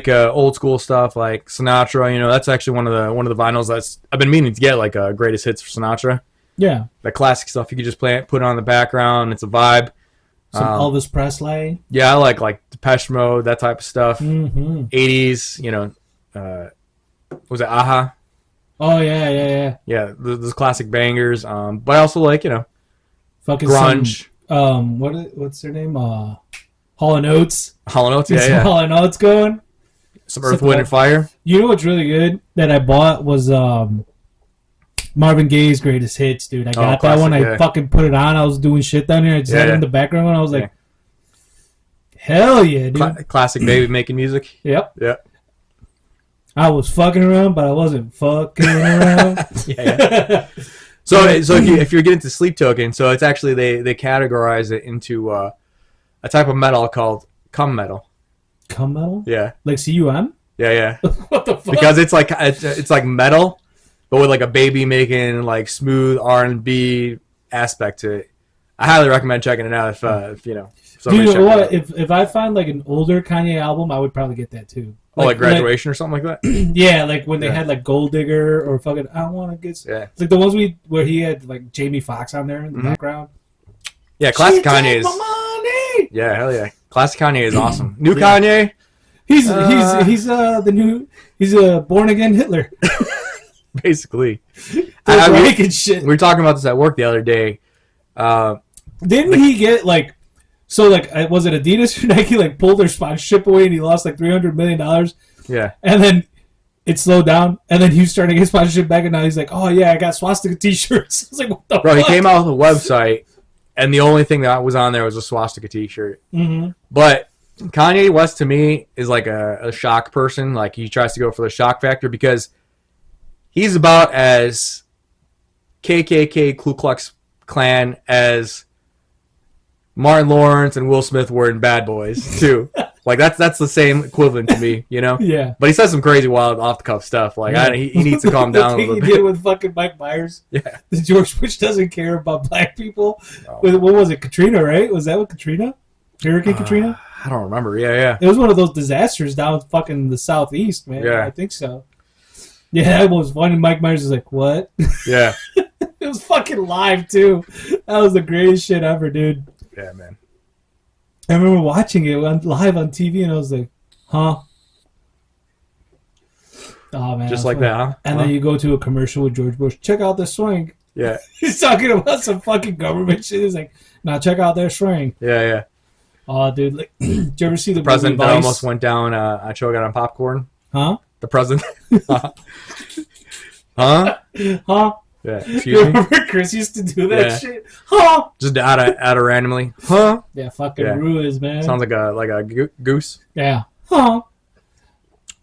old school stuff like Sinatra. You know, that's actually one of the vinyls I've been meaning to get, like greatest hits for Sinatra. Yeah, That classic stuff you could just play it, put it on the background. It's a vibe. some Elvis Presley. Yeah, I like Depeche Mode, that type of stuff. Mm-hmm. 80s. You know, was it Aha? Oh yeah. Yeah, those classic bangers. But I also like, you know, Fucking grunge. Some, what's their name? Hall and Oates. Hall & Oates. Get some Yeah. Hall and Oates going. Some Earth, Wind, and Fire. You know what's really good that I bought was Marvin Gaye's Greatest Hits, dude. I got that one. I fucking put it on. I was doing shit down here. I just had it in the background, and I was like, hell yeah, dude. Classic baby making music. Yep. Yep. I was fucking around, but I wasn't fucking around. Yeah. So if you're getting to Sleep Token, so it's actually they categorize it into a type of metal called cum metal. Cum metal? Yeah. Like CUM? Yeah. What the fuck? Because it's like metal, but with like a baby making like smooth R&B aspect to it. I highly recommend checking it out if you know. Dude, you know what? If I find like an older Kanye album, I would probably get that too. Like Graduation or something like that. Yeah, like when they had like Gold Digger or fucking I want to get. Yeah. It's like the ones where he had like Jamie Foxx on there in the background. Yeah, classic Kanye is. Money! Yeah, hell yeah. Classic Kanye is awesome. New Kanye. He's the new. He's a born again Hitler. Basically. Shit. We were talking about this at work the other day. Didn't he get like? So like, was it Adidas or Nike like pulled their sponsorship away and he lost like $300 million? Yeah. And then it slowed down, and then he was starting to get sponsorship back, and now he's like, "Oh yeah, I got swastika T-shirts." I was like, "What the Bro, fuck?" he came out with a website, and the only thing that was on there was a swastika T-shirt. Mm-hmm. But Kanye West to me is like a shock person. Like he tries to go for the shock factor because he's about as KKK Ku Klux Klan as Martin Lawrence and Will Smith were in Bad Boys too. Like that's the same equivalent to me, you know. Yeah. But he says some crazy, wild, off the cuff stuff. Like he needs to calm down a little He bit. did with fucking Mike Myers. Yeah. The George Bush doesn't care about black people. Oh. With what was it, Katrina? Right? Was that what Katrina? Hurricane Katrina? I don't remember. Yeah. It was one of those disasters down fucking the southeast, man. Yeah. I think so. Yeah, that was funny. Mike Myers was like, "What?" Yeah. It was fucking live too. That was the greatest shit ever, dude. Yeah, man. I remember watching it live on TV, and I was like, "Huh." Oh man, Just like that, huh? And then you go to a commercial with George Bush. Check out the swing. Yeah. He's talking about some fucking government shit. He's like, "Now check out their swing." Yeah. Oh, dude, like, did you ever see the president movie that Vice? almost went down choking on popcorn? Huh? The president? Huh? Huh? Yeah. You Excuse me? remember Chris used to do that Yeah. shit? Huh? Just out of randomly. Huh? Yeah, fucking Yeah. Ruiz, man. Sounds like a goose. Yeah. Huh?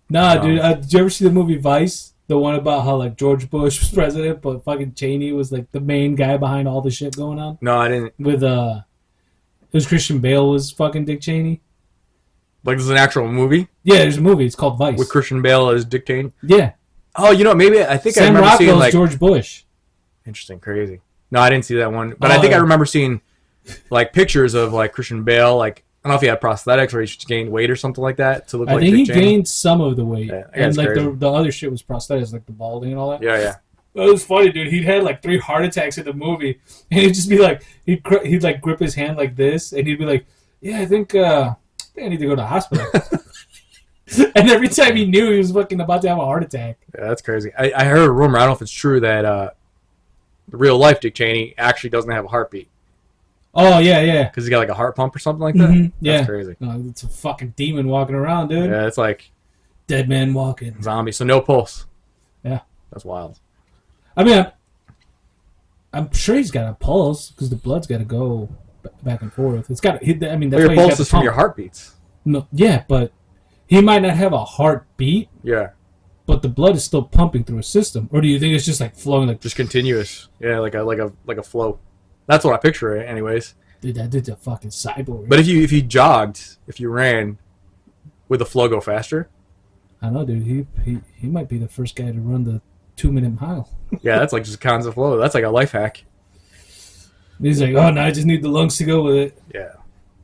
Nah, No. dude. Did you ever see the movie Vice? The one about how like George Bush was president, but fucking Cheney was like the main guy behind all the shit going on. No, I didn't. With it was Christian Bale was fucking Dick Cheney. Like, this is an actual movie Yeah, there's a movie. It's called Vice. with Christian Bale as Dick Cheney. Yeah. Oh, you know, maybe I think I Sam remember seeing Rockwell's like George Bush. interesting, crazy. No, I didn't see that one, but Oh, I think I yeah. remember seeing like pictures of like Christian Bale. Like, I don't know if he had prosthetics or he just gained weight or something like that to look I like think Dick he Cheney. gained some of the weight, Yeah, and that's like crazy. the other shit was prosthetics, like the balding and all that. Yeah. It was funny, dude. He'd had like 3 heart attacks in the movie, and he'd just be like, he'd like grip his hand like this, and he'd be like, "Yeah, I think I need to go to the hospital." And every time he knew he was fucking about to have a heart attack. Yeah, that's crazy. I heard a rumor. I don't know if it's true that the real life Dick Cheney actually doesn't have a heartbeat Oh yeah. because he's got like a heart pump or something like that. Mhm, yeah. That's crazy. No, it's a fucking demon walking around, dude. Yeah, it's like Dead man walking. zombie. So no pulse. Yeah. That's wild. I mean, I'm sure he's got a pulse because the blood's got to go back and forth. It's got. I mean, But that's your why he's pulse got the is from pump. your heartbeats. No, yeah, but he might not have a heartbeat, Yeah, but the blood is still pumping through his system. Or do you think it's just like flowing like? just continuous. Yeah, like a flow. That's what I picture it, anyways. Dude, that dude's a fucking cyborg. But if you jogged, if you ran, would the flow go faster? I know, dude. He might be the first guy to run the 2-minute mile. Yeah, that's like just constant flow. That's like a life hack. He's like, oh no, I just need the lungs to go with it.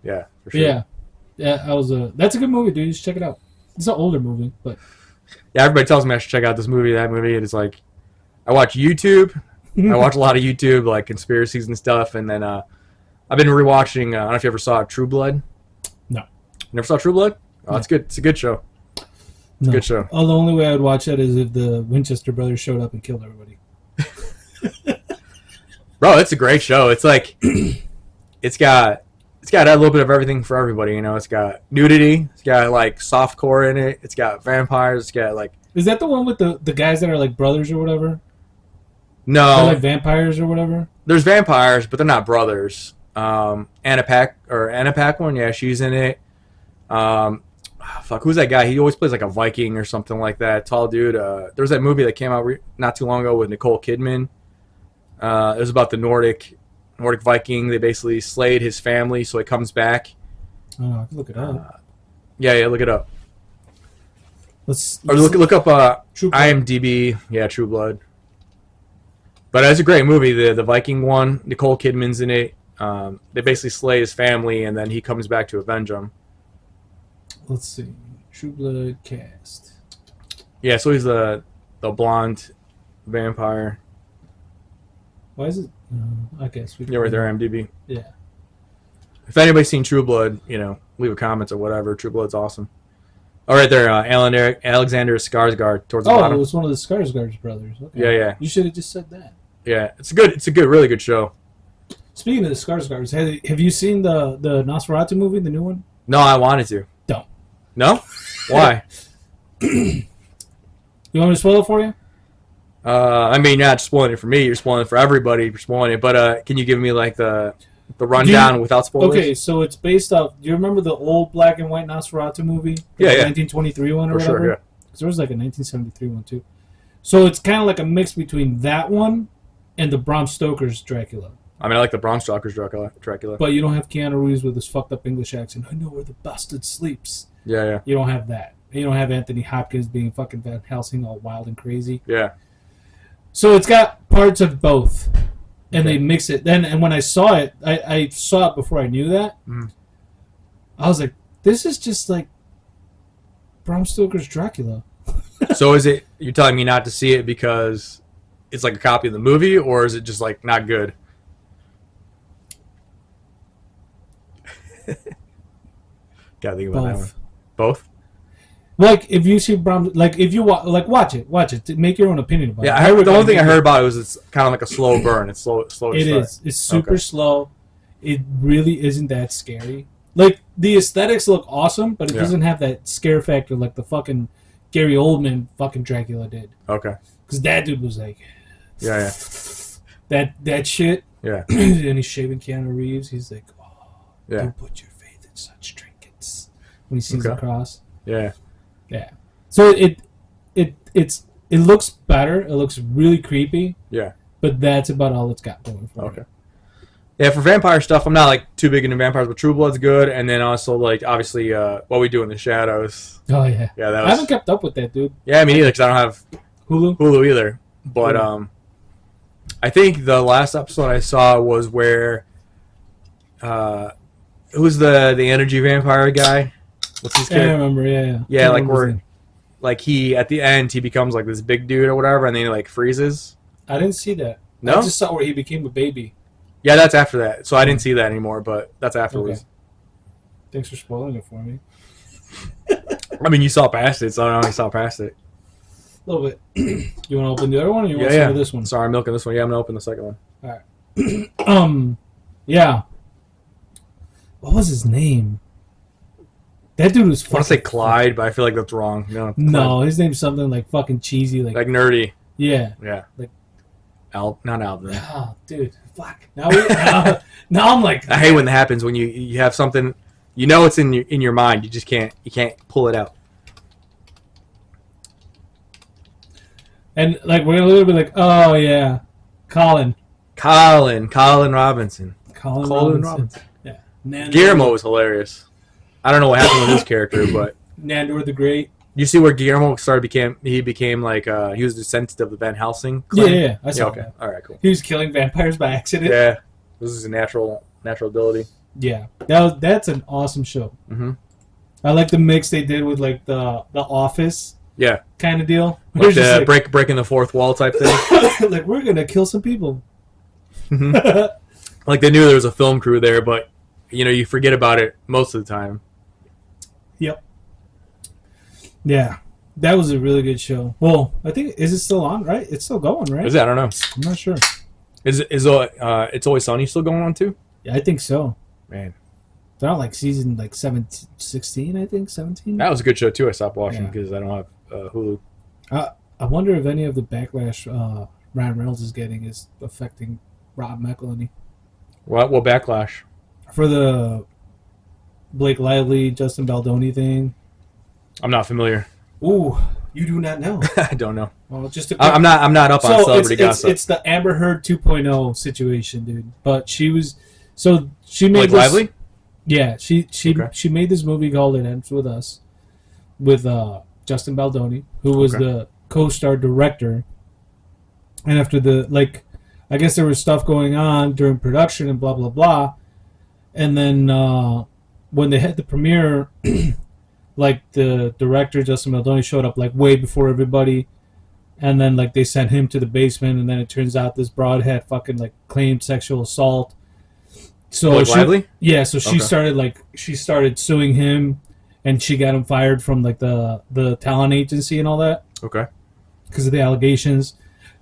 Yeah, for sure. Yeah, that's a good movie, dude. You should check it out. It's an older movie, but Yeah, everybody tells me I should check out this movie, that movie. And it's like, I watch YouTube. I watch a lot of YouTube, like conspiracies and stuff. And then I've been rewatching, I don't know if you ever saw True Blood. No. You never saw True Blood? Oh, it's good. It's a good show. It's no. a good show. Oh, the only way I'd watch that is if the Winchester brothers showed up and killed everybody. Bro, it's a great show. It's like, it's got it's got a little bit of everything for everybody. You know, it's got nudity, it's got like softcore in it, it's got vampires, it's got like Is that the one with the guys that are like brothers or whatever? no, They're like vampires or whatever. there's vampires, but they're not brothers. Anna Paquin, yeah, she's in it. Fuck, who's that guy? He always plays like a Viking or something like that. Tall dude. There was that movie that came out not too long ago with Nicole Kidman. It was about the Nordic Viking. They basically slayed his family, so he comes back. Oh, I can look it up. Yeah, look it up. Let's Or look up True Blood. IMDb. Yeah, True Blood. But it's a great movie. The Viking one. Nicole Kidman's in it. They basically slay his family, and then he comes back to avenge them. Let's see. True Blood cast. Yeah, so he's the blonde vampire. Why is it? I guess we. Yeah, right there, IMDb. Yeah. If anybody's seen True Blood, you know, leave a comment or whatever. True Blood's awesome. All right, there, Alexander Skarsgård towards the Oh, it bottom. was one of the Skarsgård brothers. Okay. Yeah. You should have just said that. Yeah, it's a good, really good show. Speaking of the Skarsgårds, have you seen the Nosferatu movie, the new one? No, I wanted to. Don't. No? Why? You want me to spoil it for you? I mean, you're not spoiling it for me. You're spoiling it for everybody. You're spoiling it. But can you give me like the rundown without spoilers? Okay, so it's based off. Do you remember the old black and white Nosferatu movie? Yeah, The yeah. 1923 one or For whatever. sure. Yeah. Because there was like a 1973 one too. So it's kind of like a mix between that one and the Bram Stoker's Dracula. I mean, I like the Bram Stoker's Dracula. But you don't have Keanu Reeves with his fucked up English accent. I know where the bastard sleeps. Yeah. You don't have that. You don't have Anthony Hopkins being fucking Van Helsing all wild and crazy. Yeah. So it's got parts of both, and Okay. they mix it. And when I saw it, I saw it before I knew that. Mhm. I was like, this is just like Bram Stoker's Dracula. So is it? You're telling me not to see it because it's like a copy of the movie, or is it just like not good? Gotta think about that one. Both. Both. Like if you see Bram, like if you watch it, make your own opinion about Yeah, it. I heard, the only thing I heard about it was it's kind of like a slow burn. It's slow. As It start. is. It's super Okay. slow. It really isn't that scary. Like the aesthetics look awesome, but it Yeah. doesn't have that scare factor like the fucking Gary Oldman fucking Dracula did. Okay. Because that dude was like Yeah. that shit. Yeah. And he's shaving Keanu Reeves. He's like, oh, Yeah. don't put your faith in such trinkets. When he sees Okay. the cross. Yeah. Yeah. So it looks better. It looks really creepy. Yeah. But that's about all it's got going for Okay. it. Yeah, for vampire stuff, I'm not like too big into vampires, but True Blood's good. And then also like obviously What We Do in the Shadows. Oh yeah. Yeah, that I was. haven't kept up with that, dude. Yeah, me neither, because I don't have Hulu. Hulu either. But I think the last episode I saw was where who's the energy vampire guy? What's his Yeah, I kid? remember. Yeah. Yeah, Can't like remember his we're name. like he at the end he becomes like this big dude or whatever, and then he like freezes. I didn't see that. No? I just saw where he became a baby. Yeah, that's after that. So I didn't see that anymore, but that's afterwards. Okay. Thanks for spoiling it for me. I mean, you saw past it, so I don't know you saw past it. A little bit. You want to open the other one, or you want to Yeah. start with this one? Sorry, I'm milking this one. Yeah, I'm gonna open the second one. Yeah. What was his name? That dude was I want to say fucking. Clyde, but I feel like that's wrong. No, No, his name's something like fucking cheesy, like nerdy. yeah. Yeah, Like- not Alvin. Oh, dude, fuck. Now I'm like, I hate when that happens when you have something, you know it's in your mind, you just can't pull it out. and like we're gonna little bit like, oh yeah, Colin Robinson. Colin Robinson. Yeah, Nandor, Guillermo was hilarious. I don't know what happened with his character, but Nandor the Great. you see where Guillermo became like he was descendant of the Van Helsing Yeah, clan? yeah, I saw okay. that. All right, cool. He was killing vampires by accident. Yeah, this is a natural ability. Yeah, that's an awesome show. Mm-hmm. I like the mix they did with like the Office Yeah, kind of deal. like It's just the breaking the fourth wall type thing. like we're gonna kill some people. Mhm. Like they knew there was a film crew there, but you forget about it most of the time. Yep. Yeah, that was a really good show. Well, I think is it still on? Right, it's still going, right? Is it? I don't know. I'm not sure. Is It's Always Sunny still going on too? Yeah, I think so. Man, They're on like season like 17, 16, I think 17. That was a good show too. I stopped watching Yeah. because I don't have Hulu. I wonder if any of the backlash Ryan Reynolds is getting is affecting Rob McElhenney What backlash? for the Blake Lively, Justin Baldoni thing. I'm not familiar. Ooh, you do not know. I don't know. Well, just a I'm not up on celebrity gossip. It's the Amber Heard 2.0 situation, dude. But she made Blake this, Lively? Yeah, she Okay. she made this movie called It Ends With Us with Justin Baldoni, who was Okay. the co-star director. And after I guess there was stuff going on during production and blah blah blah. And then when they had the premiere, like the director Justin Baldoni showed up like way before everybody, and then like they sent him to the basement, and then it turns out this broad had fucking like claimed sexual assault. So Blake Lively? yeah, so she Okay. started suing him, and she got him fired from like the talent agency and all that Okay. because of the allegations.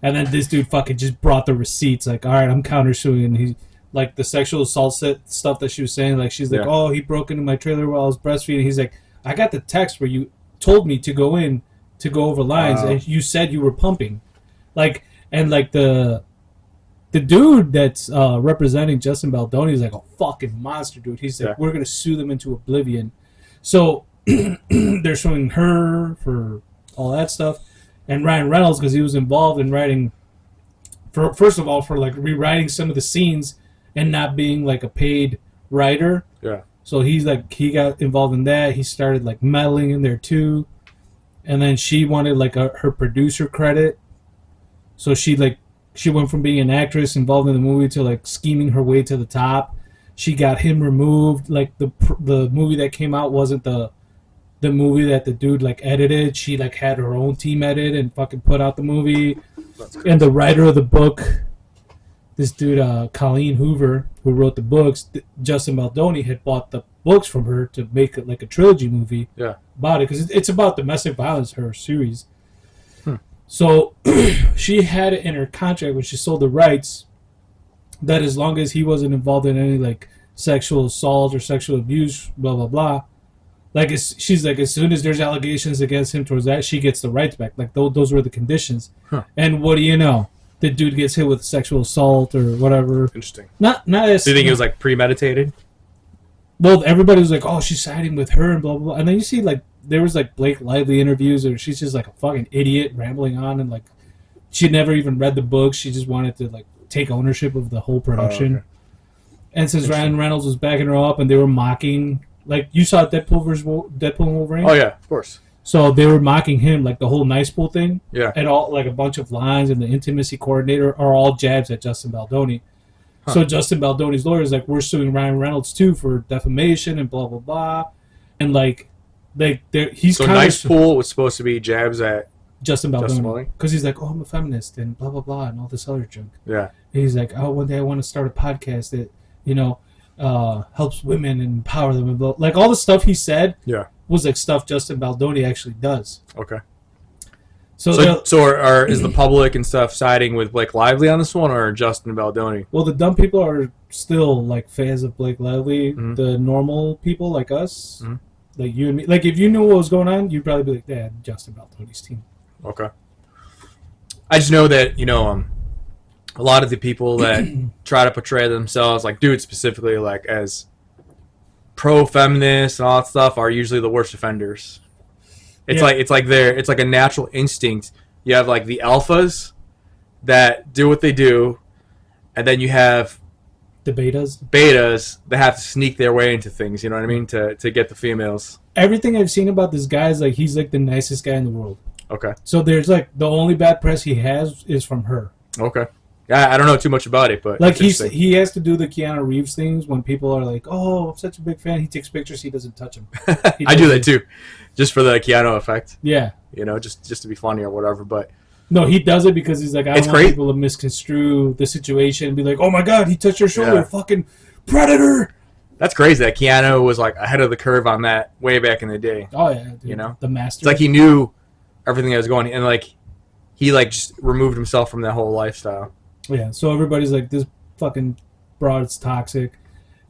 And then this dude fucking just brought the receipts. Like, all right, I'm countersuing. And he, like, the sexual assault stuff that she was saying. Like, she's like, Yeah. oh, he broke into my trailer while I was breastfeeding. He's like, I got the text where you told me to go in to go over lines, Wow. and you said you were pumping. Like, and like the dude that's representing Justin Baldoni is like a fucking monster, dude. He's like, Yeah. we're gonna sue them into oblivion. So they're suing her for all that stuff, and Ryan Reynolds because he was involved in writing. First of all, for like rewriting some of the scenes and not being like a paid writer. Yeah. So he got involved in that. He started like meddling in there too, and then she wanted like her producer credit. So she went from being an actress involved in the movie to like scheming her way to the top. She got him removed. Like the movie that came out wasn't the movie that the dude like edited. She like had her own team edit and fucking put out the movie. And the writer of the book, this dude Colleen Hoover, who wrote the books, Justin Baldoni had bought the books from her to make it like a trilogy movie Yeah. about it because it's about domestic violence, her series. So she had it in her contract when she sold the rights that as long as he wasn't involved in any like sexual assault or sexual abuse, blah blah blah. Like she's like, as soon as there's allegations against him towards that, she gets the rights back. Like those were the conditions. Huh. And what do you know? The dude gets hit with sexual assault or whatever. Interesting. Not as. Do you think it was like premeditated? Well, everybody was like, "Oh, she's siding with her," and blah blah blah. And then you see like there was like Blake Lively interviews, or she's just like a fucking idiot rambling on, and like she never even read the book. She just wanted to like take ownership of the whole production. okay. And since Ryan Reynolds was backing her up, and they were mocking, like you saw Deadpool and Wolverine. Oh yeah, of course. So they were mocking him, like the whole nice pool thing, Yeah. and all like a bunch of lines, and the intimacy coordinator are all jabs at Justin Baldoni. Huh. So Justin Baldoni's lawyer is like, we're suing Ryan Reynolds too for defamation and blah blah blah, and he's So kind Nice of Pool was supposed to be jabs at Justin Justin Baldoni Baldoni? because he's like, oh, I'm a feminist and blah blah blah and all this other junk. yeah. And he's like, oh, one day I want to start a podcast that helps women and empower them and blah. Like all the stuff he said Yeah. was like stuff Justin Baldoni actually does. Okay. So Is the public and stuff siding with Blake Lively on this one or Justin Baldoni? well, the dumb people are still like fans of Blake Lively. Mhm. The normal people like us, Mhm. like you and me, like if you knew what was going on, you'd probably be like, "Yeah, Justin Baldoni's team." Okay. I just know that, a lot of the people that try to portray themselves, like dudes specifically, like as pro-feminist and all that stuff, are usually the worst offenders. It's Yeah. it's like a natural instinct. You have like the alphas that do what they do, and then you have The betas. betas that have to sneak their way into things. You know what I mean? To get the females. Everything I've seen about this guy is like he's like the nicest guy in the world. Okay. So there's like the only bad press he has is from her. Okay. I don't know too much about it, but Like it's interesting. he has to do the Keanu Reeves things when people are like, "Oh, I'm such a big fan." He takes pictures. He doesn't touch them. I do that too, just for the Keanu effect. Yeah. Just to be funny or whatever. But No, he does it because he's like, I It's don't want great. people to misconstrue the situation and be like, "Oh my God, he touched your shoulder, Yeah. fucking predator!" that's crazy that Keanu was like ahead of the curve on that way back in the day. Oh yeah, dude. You know? The master. It's like he knew everything that was going, and like he like just removed himself from that whole lifestyle. Yeah, so everybody's like, this fucking broad is toxic.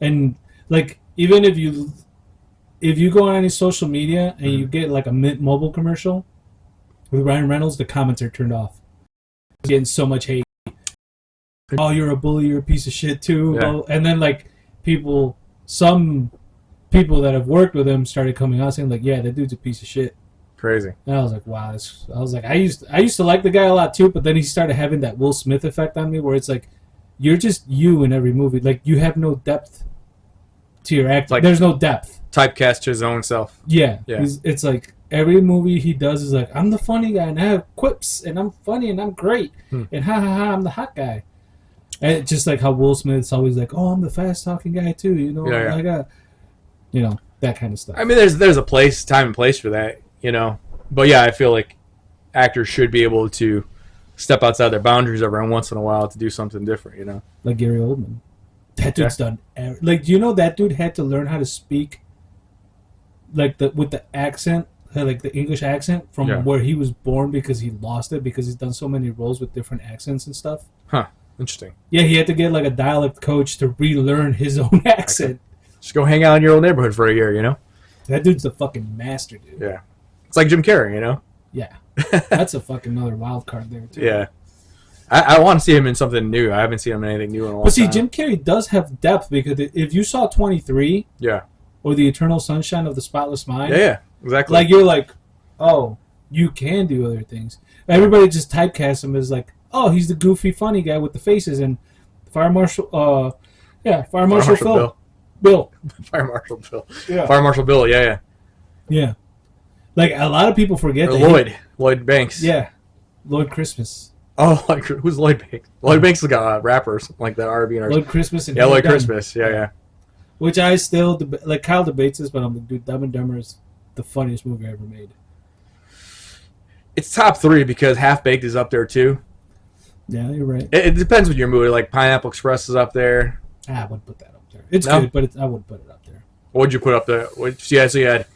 And like even if you go on any social media and you get like a Mint Mobile commercial with Ryan Reynolds, the comments are turned off. He's getting so much hate. Oh, you're a bully. You're a piece of shit too. Yeah. Oh, and then like some people that have worked with him started coming out saying like, yeah, that dude's a piece of shit. Crazy. And I was like, wow. I was like, I used to like the guy a lot too, but then he started having that Will Smith effect on me, where it's like, you're just you in every movie. Like you have no depth to your acting. Like- There's no depth. Typecast to his own self. Yeah. Yeah. It's like every movie he does is like, I'm the funny guy and I have quips and I'm funny and I'm great and ha ha ha, I'm the hot guy. And it's just like how Will Smith's always like, oh, I'm the fast talking guy too. You know, Yeah, yeah. I got, that kind of stuff. I mean, there's a place, time and place for that, But yeah, I feel like actors should be able to step outside their boundaries every once in a while to do something different, Like Gary Oldman. That dude's done. Like, do you know that dude had to learn how to speak like with the accent, like the English accent from where he was born because he lost it because he's done so many roles with different accents and stuff. Huh. Interesting. Yeah, he had to get like a dialect coach to relearn his own accent. Just go hang out in your old neighborhood for a year, That dude's the fucking master, dude. Yeah. It's like Jim Carrey, Yeah. That's a fucking another wild card there, too. Yeah. I want to see him in something new. I haven't seen him in anything new in a long But see, time. Jim Carrey does have depth because if you saw 23 Yeah. or The Eternal Sunshine of the Spotless Mind, Yeah, exactly. like you're like, oh, you can do other things. Everybody just typecasts him as like, oh, he's the goofy, funny guy with the faces, and Fire Marshal, Fire Marshal Phil. Bill. Fire Marshal Bill. Yeah. Fire Marshal Bill, yeah. Yeah. Like, a lot of people forget Or that. Lloyd Banks. Yeah. Lloyd Christmas. Oh, like, who's Lloyd Banks? Lloyd Banks is a rapper, something like that, R&B artist. Lloyd Christmas and Yeah, Lloyd Dumb. Christmas, yeah. Which I still, like, Kyle debates this, but I'm like, dude, Dumb and Dumber is the funniest movie I ever made. It's top 3 because Half Baked is up there, too. Yeah, you're right. It depends with your mood. Like, Pineapple Express is up there. I wouldn't put that up there. It's No? good, but I wouldn't put it up there. What would you put up there? So you had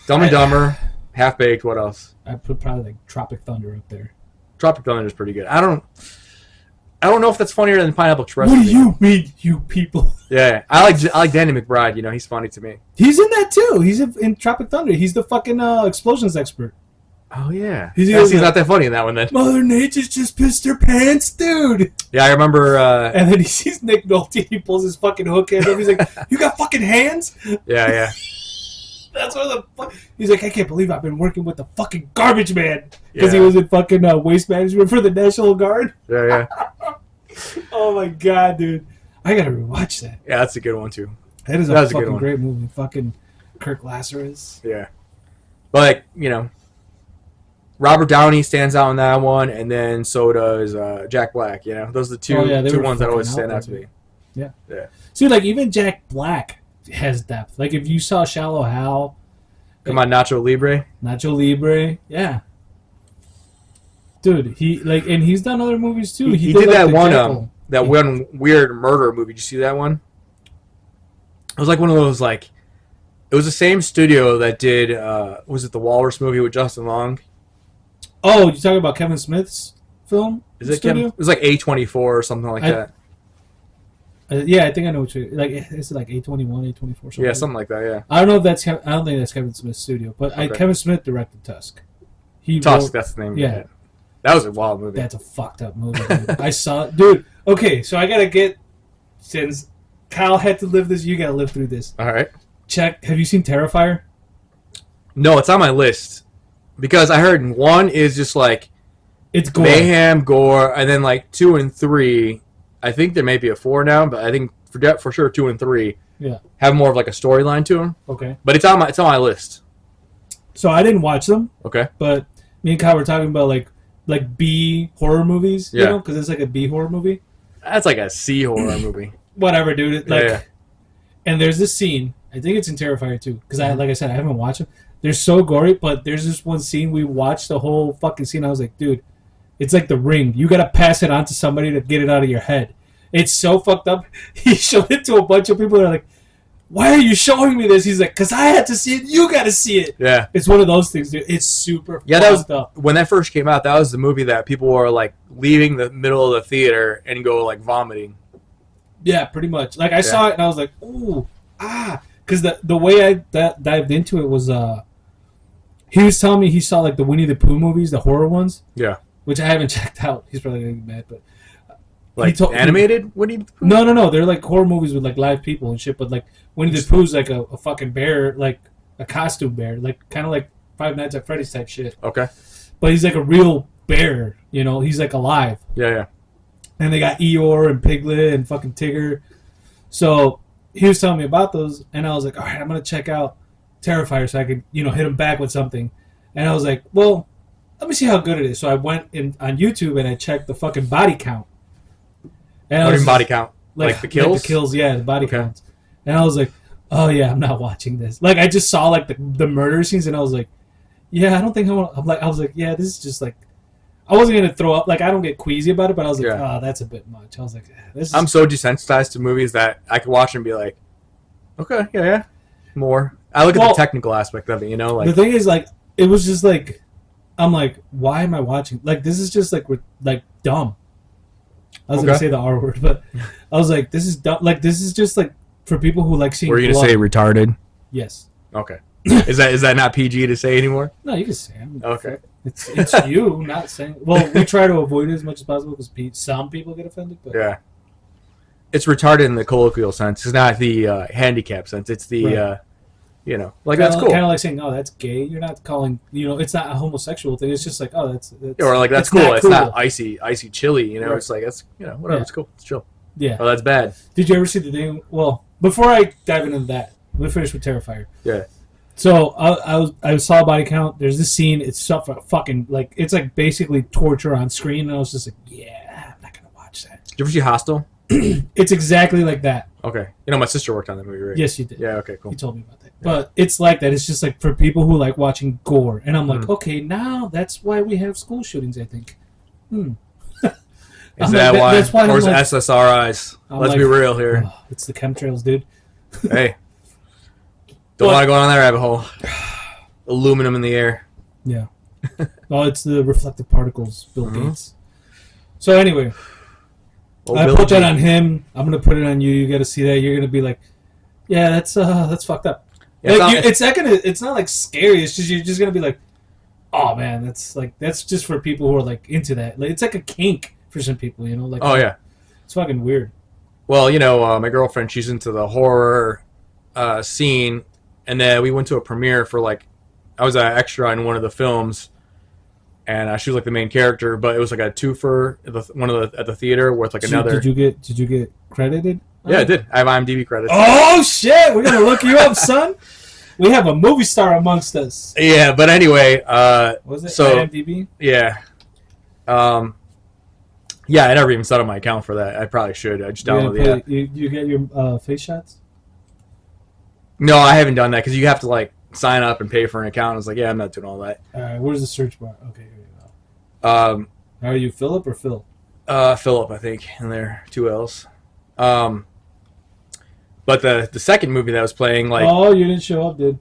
Dumb and Dumber, Half Baked, what else? I'd put probably, like, Tropic Thunder up there. Tropic Thunder is pretty good. I don't know if that's funnier than Pineapple Express. What to do me. you mean, you people? Yeah, I like Danny McBride. He's funny to me. He's in that, too. He's in Tropic Thunder. He's the fucking explosions expert. Oh yeah, He's he's not that funny in that one then. Mother Nature's just pissed her pants, dude. Yeah, I remember. And then he sees Nick Nolte. He pulls his fucking hook hand up. He's like, "You got fucking hands?" Yeah. That's what the fuck. He's like, "I can't believe I've been working with the fucking garbage man because he Yeah. was in fucking waste management for the National Guard." Yeah. Oh my god, dude! I gotta rewatch that. Yeah, that's a good one too. That is That a was a good fucking one. great movie. Fucking Kirk Lazarus. Yeah, but Robert Downey stands out in that one, and then so does Jack Black. Those are the two Oh, yeah, they two were ones that fucking always out stand there, out to me. Yeah. Yeah. See, like even Jack Black has depth. Like if you saw Shallow Hal, Come on, Nacho Libre. Nacho Libre, yeah. Dude, and he's done other movies too. He did did like, that the one Jekyll. that one weird murder movie. Did you see that one? It was like one of those like. It was the same studio that did. Was it the Walrus movie with Justin Long? Oh, you talking about Kevin Smith's film? Is it studio? Kevin? It was like A24 or something like that. Yeah, I think I know what you like. Is it like A21, A24? Yeah, something like that. Yeah. I don't know if that's. I don't think that's Kevin Smith's studio, but Okay. Kevin Smith directed Tusk. He Tusk. wrote- That's the name. Yeah. Of it. That was a wild movie. That's a fucked up movie. Dude. I saw it, dude. Okay, so I gotta get since Kyle had to live this, you gotta live through this. All right. Check. Have you seen Terrifier? No, it's on my list because I heard 1 is just like It's gore. mayhem, gore, and then like 2 and 3. I think there may be a 4 now, but I think for sure 2 and 3 Yeah. have more of like a storyline to them. Okay. But it's on my list. So I didn't watch them, Okay. but me and Kyle were talking about like B horror movies, you Yeah. know, because it's like a B horror movie. That's like a C horror movie. Whatever, dude. Yeah. And there's this scene. I think it's in Terrifier too, because Mm-hmm. like I said, I haven't watched it. They're so gory, but there's this one scene we watched the whole fucking scene. I was like, dude, it's like The Ring. You gotta pass it on to somebody to get it out of your head. It's so fucked up. He showed it to a bunch of people. They're like, why are you showing me this? He's like, because I had to see it. You got to see it. Yeah. It's one of those things, dude. It's super Yeah, that was fucked up. when that first came out. That was the movie that people were like leaving the middle of the theater and go like vomiting. Yeah, pretty much. Like, I saw it and I was like, ooh. because the way I dived into it was he was telling me he saw like the Winnie the Pooh movies, the horror ones. Yeah. Which I haven't checked out. He's probably gonna be mad, but Like animated? What do you? No. They're like horror movies with like live people and shit. But like Winnie the Pooh's like a fucking bear, like a costume bear, like kind of like Five Nights at Freddy's type shit. Okay. But he's like a real bear, you know. He's like alive. Yeah. And they got Eeyore and Piglet and fucking Tigger. So he was telling me about those, and I was like, all right, I'm gonna check out Terrifier so I could, hit him back with something. And I was like, well, let me see how good it is. So I went on YouTube and I checked the fucking body count. And What do you mean body count? Like the kills? Like the kills, yeah, the body counts. And I was like, oh yeah, I'm not watching this. Like I just saw like the murder scenes, and I was like, yeah, I don't think I want. I was like, yeah, this is just like. I wasn't gonna throw up. Like I don't get queasy about it, but I was like, oh, that's a bit much. I was like, this is... I'm so desensitized to movies that I could watch and be like, okay, yeah, more. I look at the technical aspect of it, like the thing is, like, it was just like, I'm like, why am I watching? Like, this is just like dumb. I was gonna say the R word, but I was like, this is dumb. Like, this is just like for people who like seeing. Were you gonna say retarded? Yes. Okay. Is that not PG to say anymore? No, you can say it. Okay. It's you not saying. Well, we try to avoid it as much as possible because some people get offended. But yeah. It's retarded in the colloquial sense. It's not the handicap sense. It's the, like kinda, that's cool. Kind of like saying, oh, that's gay. You're not calling, it's not a homosexual thing. It's just like, oh, that's or like, that's cool. It's not icy chili, Right. It's like, that's, whatever. Yeah. It's cool. It's chill. Yeah. Oh, that's bad. Did you ever see the thing? Well, before I dive into that, let me finish with Terrifier. Yeah. So I saw a body count. There's this scene. It's fucking like it's like basically torture on screen. And I was just like, yeah, I'm not gonna watch that. Did you ever see Hostel? It's exactly like that. Okay. My sister worked on that movie, right? Yes, you did. Yeah. Okay. Cool. You told me about that. Yeah. But it's like that. It's just like for people who like watching gore. And I'm like, okay, now that's why we have school shootings. I think. Is that why? That's why? Or is it SSRIs? Let's be real here. Oh, it's the chemtrails, dude. Hey. Don't want to go down that rabbit hole. Aluminum in the air. Yeah. Oh, it's the reflective particles, Bill Gates. So anyway, I put that on him. I'm gonna put it on you. You got to see that. You're gonna be like, yeah, that's fucked up. Yeah, it's not like scary. It's just you're just gonna be like, oh man, that's just for people who are like into that. Like it's like a kink for some people, Like oh yeah, it's fucking weird. Well, my girlfriend, she's into the horror scene. And then we went to a premiere for I was an extra in one of the films, and she was like the main character. But it was like a twofer at the theater with another. Did you get credited? Yeah, I did. I have IMDb credits. Oh shit! We're gonna look you up, son. We have a movie star amongst us. Yeah, but anyway, was it IMDb? Yeah. Yeah, I never even set up my account for that. I probably should. I just downloaded the app. You get your face shots? No, I haven't done that because you have to sign up and pay for an account. I was like, yeah, I'm not doing all that. All right, where's the search bar? Okay, here you go. Are you Philip or Phil? Philip, I think, in there, 2 L's. But the second movie that was playing, oh, you didn't show up, dude.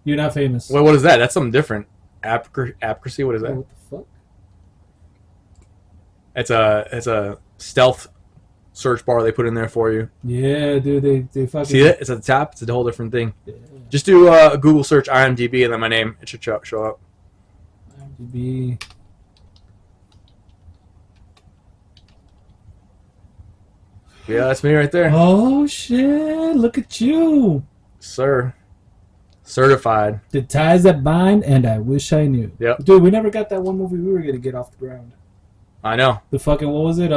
You're not famous. Well, what is that? That's something different. Apocracy. What is that? Oh, what the fuck? It's a stealth search bar they put in there for you. Yeah, dude, they fucking... See it? It's at the top. It's a whole different thing. Yeah. Just do a Google search IMDb and then my name. It should show up. IMDb. Yeah, that's me right there. Oh, shit. Look at you. Sir. Certified. The Ties That Bind and I Wish I Knew. Yep. Dude, we never got that one movie we were going to get off the ground. I know. The fucking, what was it?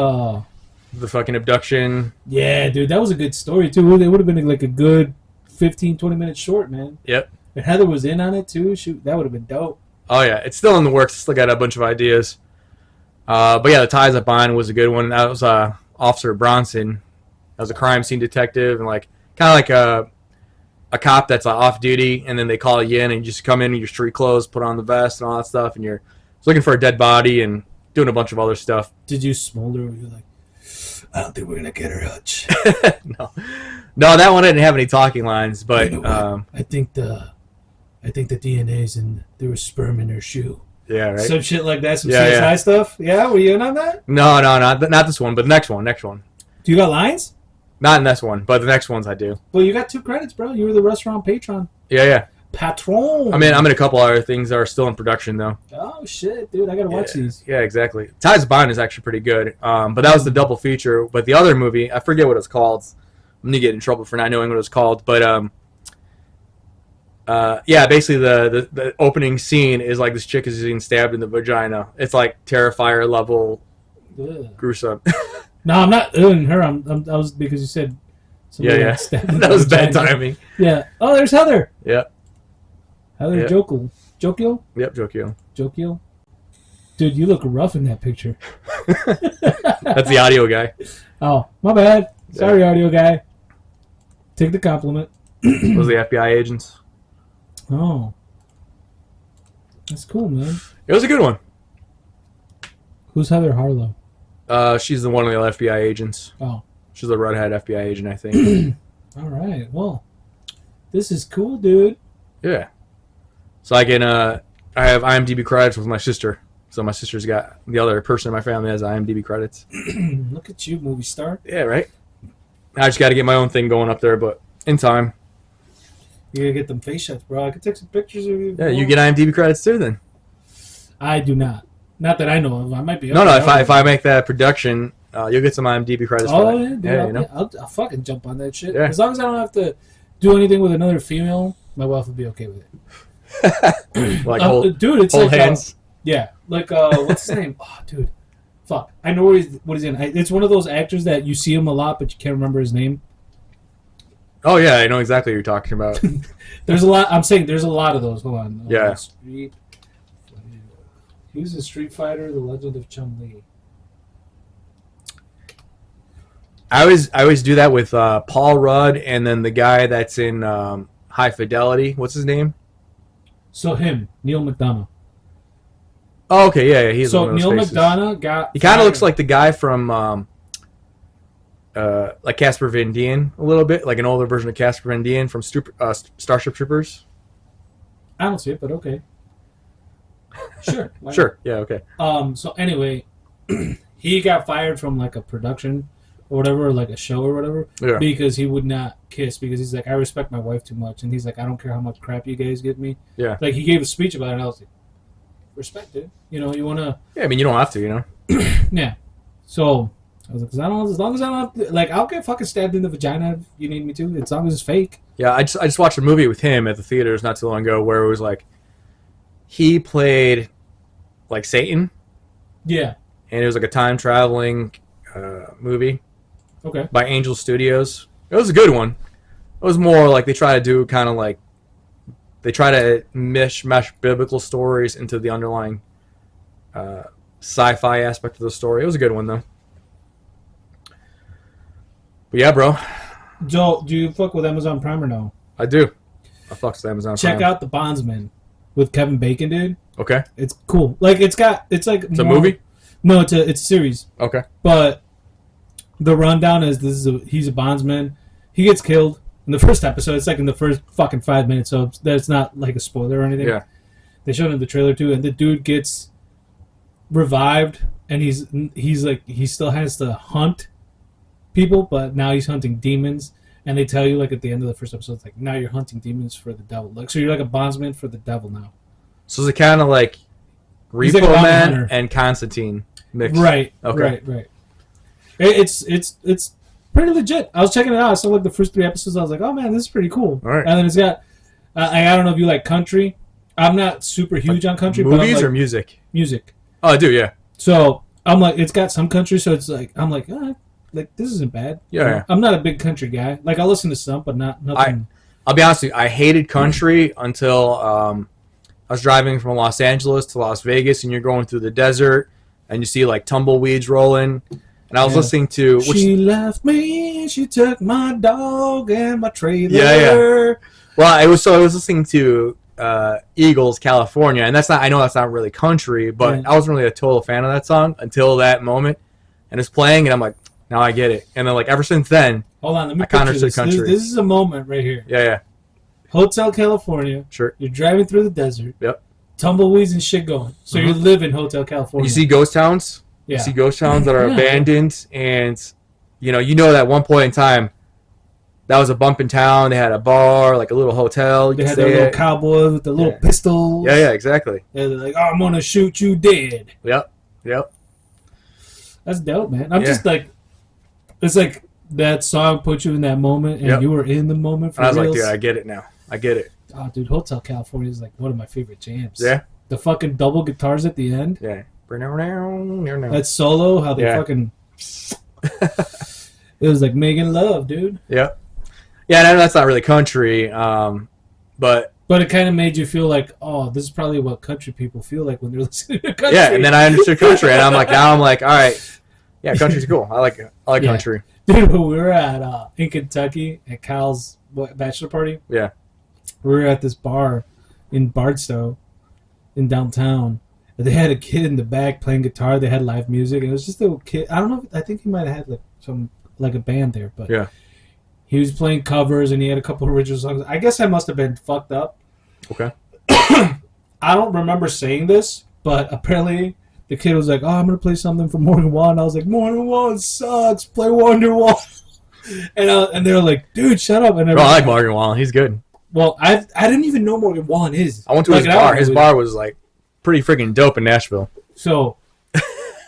The fucking abduction. Yeah, dude, that was a good story, too. It would have been like a good 15, 20 minutes short, man. Yep. If Heather was in on it, too, shoot, that would have been dope. Oh, yeah. It's still in the works. Still got a bunch of ideas. But yeah, The Ties That Bind was a good one. That was Officer Bronson. That was a crime scene detective and kind of like a cop that's off duty, and then they call you in and you just come in your street clothes, put on the vest and all that stuff, and you're looking for a dead body and doing a bunch of other stuff. Did you smolder? Or you're like, I don't think we're gonna get her, Hutch. No, that one didn't have any talking lines, but you know I think the DNA's and there was sperm in her shoe. Yeah, right. Some shit like that. Some CSI stuff. Yeah, were you in on that? No, not this one, but the next one. Do you got lines? Not in this one, but the next ones I do. Well, you got 2 credits, bro. You were the restaurant patron. Yeah. Patron. I'm in a couple other things that are still in production though. Oh shit, dude! I gotta watch these. Yeah, exactly. Ties of Bond is actually pretty good. But that was the double feature. But the other movie, I forget what it's called. I'm gonna get in trouble for not knowing what it's called. But yeah, basically the opening scene is like this chick is getting stabbed in the vagina. It's like Terrifier level Ugh. gruesome. No, I'm not in her. I was because you said. Yeah. That was bad timing. Yeah. Oh, there's Heather. Yep. Heather Yep. Jokio. Yep, Jokio. Jokio. Dude, you look rough in that picture. That's the audio guy. Oh, my bad. Sorry, audio guy. Take the compliment. Those are the FBI agents. Oh. That's cool, man. It was a good one. Who's Heather Harlow? She's the one of the FBI agents. Oh. She's a redhead FBI agent, I think. All right. Well, this is cool, dude. Yeah. So I can, I have IMDb credits with my sister. So my sister's got, the other person in my family has IMDb credits. Look at you, movie star. Yeah, right? I just got to get my own thing going up there, but in time. You gotta get them face shots, bro. I could take some pictures of you. Yeah, you get IMDb credits too then. I do not. Not that I know of. I might be. No, if I make that production, you'll get some IMDb credits for Oh, that. yeah, dude. Yeah, you know? I'll fucking jump on that shit. Yeah. As long as I don't have to do anything with another female, my wife would be okay with it. Like hold dude, it's like hands. yeah, like what's his name? Oh, dude, fuck, I know what he's in. It's one of those actors that you see him a lot, but you can't remember his name. Oh yeah, I know exactly what you're talking about. There's a lot. I'm saying there's a lot of those. Hold on. Yeah. Street. He was in Street Fighter: The Legend of Chun Li. I always do that with Paul Rudd and then the guy that's in High Fidelity. What's his name? So him, Neil McDonough. Oh, okay, yeah, he's one So of those Neil faces. McDonough got. He kind of fired. looks like the guy from like Casper Van Dien a little bit, like an older version of Casper Van Dien from Starship Troopers. I don't see it, but okay. Sure. why not? Sure, yeah, okay. So anyway, he got fired from like a production or whatever, or like a show or whatever, Yeah. because he would not kiss because he's like, I respect my wife too much, and he's like, I don't care how much crap you guys give me. Yeah. Like he gave a speech about it, and I was like, respect it. You know, you wanna. Yeah, I mean, you don't have to, you know. Yeah. So I was like, 'cause I don't. As long as I don't have to, like, I'll get fucking stabbed in the vagina if you need me to. As long as it's fake. Yeah, I just watched a movie with him at the theaters not too long ago where it was like he played like Satan, Yeah. and it was like a time traveling movie Okay. by Angel Studios. It was a good one. It was more like they try to do kind of like they try to mesh biblical stories into the underlying sci-fi aspect of the story. It was a good one though. But yeah, bro, Joe, do you fuck with Amazon Prime or no? I do. I fucks with Amazon Check Prime. out The Bondsman with Kevin Bacon, dude. Okay, It's cool. Like it's like it's a movie. No, it's a series. Okay. But the rundown is he's a bondsman. He gets killed in the first episode. It's like in the first fucking 5 minutes, so that's not like a spoiler or anything. Yeah. They showed it in the trailer too, and the dude gets revived, and he's like he still has to hunt people, but now he's hunting demons. And they tell you like at the end of the first episode, it's like now you're hunting demons for the devil. Like so, you're like a bondsman for the devil now. So is it kind of like He's like a Repo bounty Man hunter. and Constantine mixed? Right. Okay. Right. It's pretty legit. I was checking it out. I saw like the first 3 episodes. I was like, oh man, this is pretty cool. All right. And then it's got. I don't know if you like country. I'm not super huge on country, but I'm Movies like or music? music. Oh, I do. Yeah. So I'm like, it's got some country. So it's like I'm like, like this isn't bad. Yeah, You know? yeah. I'm not a big country guy. Like I'll listen to some, but not nothing. I'll be honest with you. I hated country until I was driving from Los Angeles to Las Vegas, and you're going through the desert, and you see like tumbleweeds rolling. And I was Yeah. listening to She left me. She took my dog and my trailer. Yeah. Well, I was listening to Eagles, California, and I know that's not really country, but Yeah. I wasn't really a total fan of that song until that moment, and it's playing, and I'm like, now I get it. And then like ever since then, Hold on, let me I kinda picture understood this. country. This is a moment right here. yeah, Hotel California. sure, You're driving through the desert. Yep. Tumbleweeds and shit going. So you live in Hotel California. you see ghost towns. yeah. You see ghost towns that are Yeah. abandoned, and you know that one point in time, that was a bump in town. They had a bar, like a little hotel. They had their little cowboys with the little pistols. Yeah, exactly. They're like, oh, I'm going to shoot you dead. Yep. That's dope, man. I'm just like, it's like that song put you in that moment, and you were in the moment for and I was reals. like, dude, I get it now. I get it. Oh, dude, Hotel California is like one of my favorite jams. Yeah. The fucking double guitars at the end. Yeah. That solo, how they fucking... It was like making love, dude. Yeah. Yeah, I know that's not really country, but it kind of made you feel like, oh, this is probably what country people feel like when they're listening to country. yeah, and then I understood country, and I'm like, all right, yeah, country's cool. I like country. Dude, when we were at in Kentucky at Kyle's bachelor party, yeah, we were at this bar in Bardstow, in downtown. And they had a kid in the back playing guitar. They had live music, and it was just a little kid. I don't know. I think he might have had like a band there, but yeah. He was playing covers, and he had a couple of original songs. I guess I must have been fucked up. Okay. I don't remember saying this, but apparently the kid was like, oh, I'm going to play something from Morgan Wallen. I was like, Morgan Wallen sucks. Play Wonderwall. And they were like, dude, shut up. And I like Morgan Wallen. He's good. Well, I didn't even know Morgan Wallen is. I went to his bar. His bar was like pretty freaking dope in Nashville. So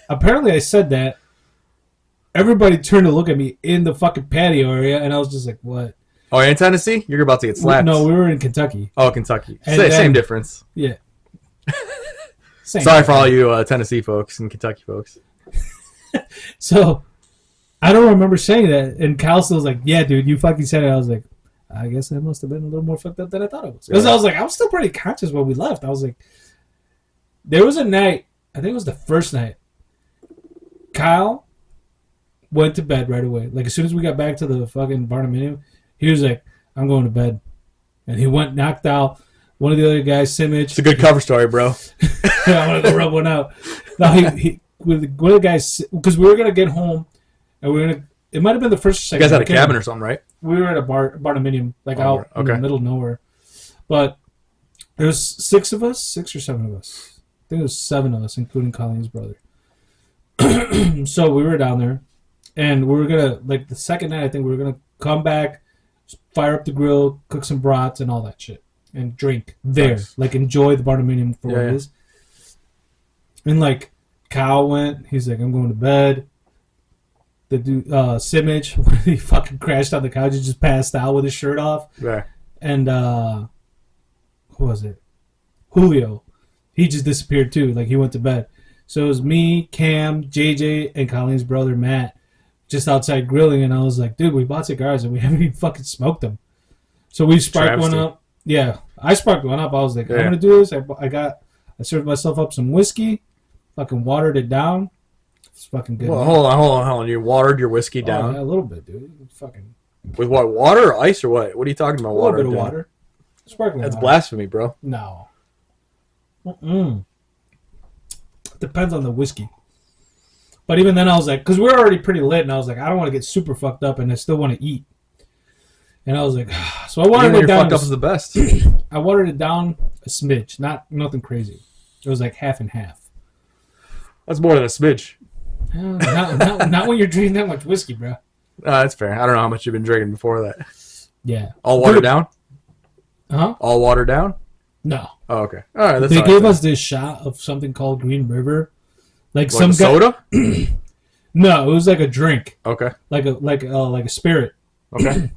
apparently I said that. Everybody turned to look at me in the fucking patio area, and I was just like, what? Oh, you're in Tennessee? You're about to get slapped. No, we were in Kentucky. Oh, Kentucky. Then, same difference. Yeah. Sorry for all you Tennessee folks and Kentucky folks. So, I don't remember saying that, and Kyle still was like, yeah, dude, you fucking said it. I was like, I guess I must have been a little more fucked up than I thought it was. Because I was like, I was still pretty conscious when we left. I was like, there was a night, I think it was the first night, Kyle went to bed right away. Like, as soon as we got back to the fucking Barnuminium, he was like, I'm going to bed. And he went, knocked out one of the other guys, Simich. It's a good cover story, bro. I want to go rub one out. No, he with one of the guys, because we were going to get home, and we were going to, it might have been the first or second. You guys had a cabin or something, right? We were at a Barnuminium, like out in the middle of nowhere. But there was 6 or 7 of us. I think it was 7 of us, including Colleen's brother. So we were down there. And we were going to, like, the second night, I think we were going to come back, fire up the grill, cook some brats and all that shit. And drink there. Nice. Like, enjoy the Barnuminium for what it is. And, like, Kyle went. He's like, I'm going to bed. The dude, Simich, when he fucking crashed on the couch, he just passed out with his shirt off. Yeah. And, who was it? Julio. He just disappeared, too. Like, he went to bed. So it was me, Cam, JJ, and Colleen's brother, Matt, just outside grilling, and I was like, dude, we bought cigars and we haven't even fucking smoked them. So we sparked one up. Yeah, I sparked one up. I was like, I'm gonna do this. I served myself up some whiskey, fucking watered it down. It's fucking good. Well, hold on. You watered your whiskey down? Yeah, a little bit, dude. Fucking. With what? Water or ice or what? What are you talking about? A little bit of water. Sparkling. That's water. blasphemy, bro. No. Depends on the whiskey. But even then, I was like, because we were already pretty lit, and I was like, I don't want to get super fucked up, and I still want to eat. And I was like, so I watered it down. Fucked up is the best. I watered it down a smidge, nothing crazy. It was like half and half. That's more than a smidge. Not when you're drinking that much whiskey, bro. That's fair. I don't know how much you've been drinking before that. Yeah. All watered down? Huh? All watered down? No. Oh, okay. All right. They gave us this shot of something called Green River. Like some soda? No, it was like a drink. Okay. Like a spirit. Okay.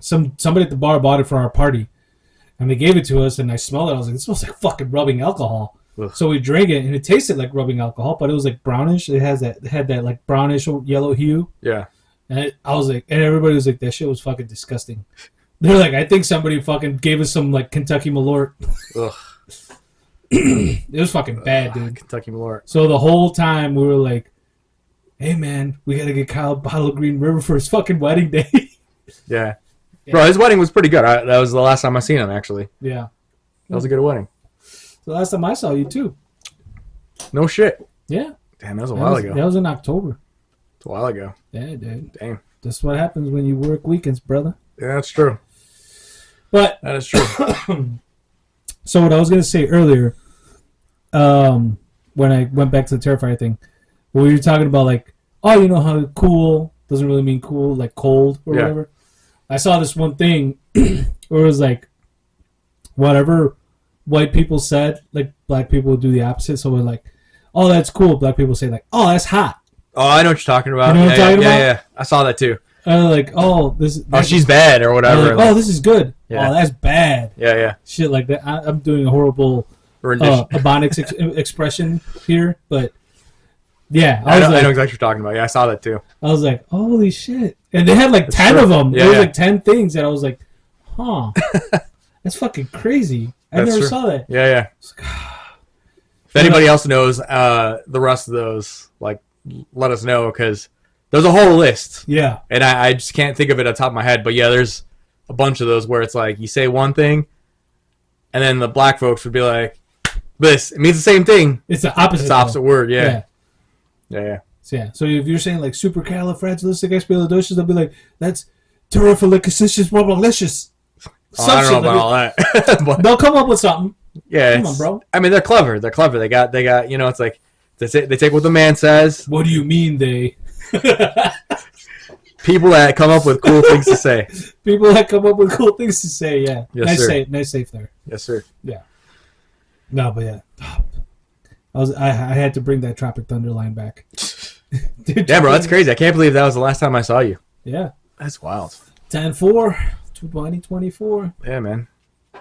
Somebody at the bar bought it for our party, and they gave it to us, and I smelled it. I was like, it smells like fucking rubbing alcohol. Ugh. So we drank it, and it tasted like rubbing alcohol, but it was like brownish. It had that like brownish yellow hue. Yeah. And I was like, and everybody was like, that shit was fucking disgusting. They're like, I think somebody fucking gave us some like Kentucky Malort. Ugh. It was fucking bad, dude. Kentucky Malort. So the whole time we were like, hey man, we gotta get Kyle a bottle of Green River for his fucking wedding day. Yeah. Bro, his wedding was pretty good. That was the last time I seen him, actually. Yeah. That was a good wedding. The last time I saw you, too. No shit. Yeah. Damn, that was a while ago. That was in October. It's a while ago. Yeah, dude. Damn. That's what happens when you work weekends, brother. Yeah, that's true. But that is true. So what I was going to say earlier, when I went back to the Terrifier thing, we were talking about like, oh, you know how cool doesn't really mean cool, like cold or Yeah. whatever. I saw this one thing where it was like, whatever white people said, like black people would do the opposite. So we're like, oh, that's cool. Black people say like, oh, that's hot. Oh, I know what you're talking about. You know what I'm talking about? Yeah. I saw that too. Like, oh, this. Oh, she's bad or whatever. Like, oh, this is good. Yeah. Oh, that's bad. Yeah. Shit like that. I'm doing a horrible Rendition. Ebonics expression here, but yeah, I was know, like, I know exactly what you're talking about. Yeah, I saw that too. I was like, holy shit! And they had like That's 10 true. of them. Yeah, There was yeah. like 10 things, and I was like, huh, that's fucking crazy. I That's never true. saw that. Yeah. If anybody else knows the rest of those, like, let us know, because there's a whole list, Yeah, and I just can't think of it on top of my head. But yeah, there's a bunch of those where it's like you say one thing, and then the black folks would be like, "This it means the same thing. it's the opposite. It's the opposite though. word." Yeah. Yeah. So, yeah. So if you're saying like supercalifragilisticexpialidocious, they'll be like, that's terrifilicicious. Oh, I don't know about all that, but They'll come up with something. yeah, Come on, bro. I mean, they're clever. They got. It's like they take what the man says. What do you mean they? People that come up with cool things to say. People that come up with cool things to say, yeah. Yes, sir. Nice safe there. Yes, sir. No, but yeah. I had to bring that Tropic Thunder line back. Dude, Yeah, bro, that's crazy. I can't believe that was the last time I saw you. Yeah. That's wild. 10-4, 2024. Yeah, man.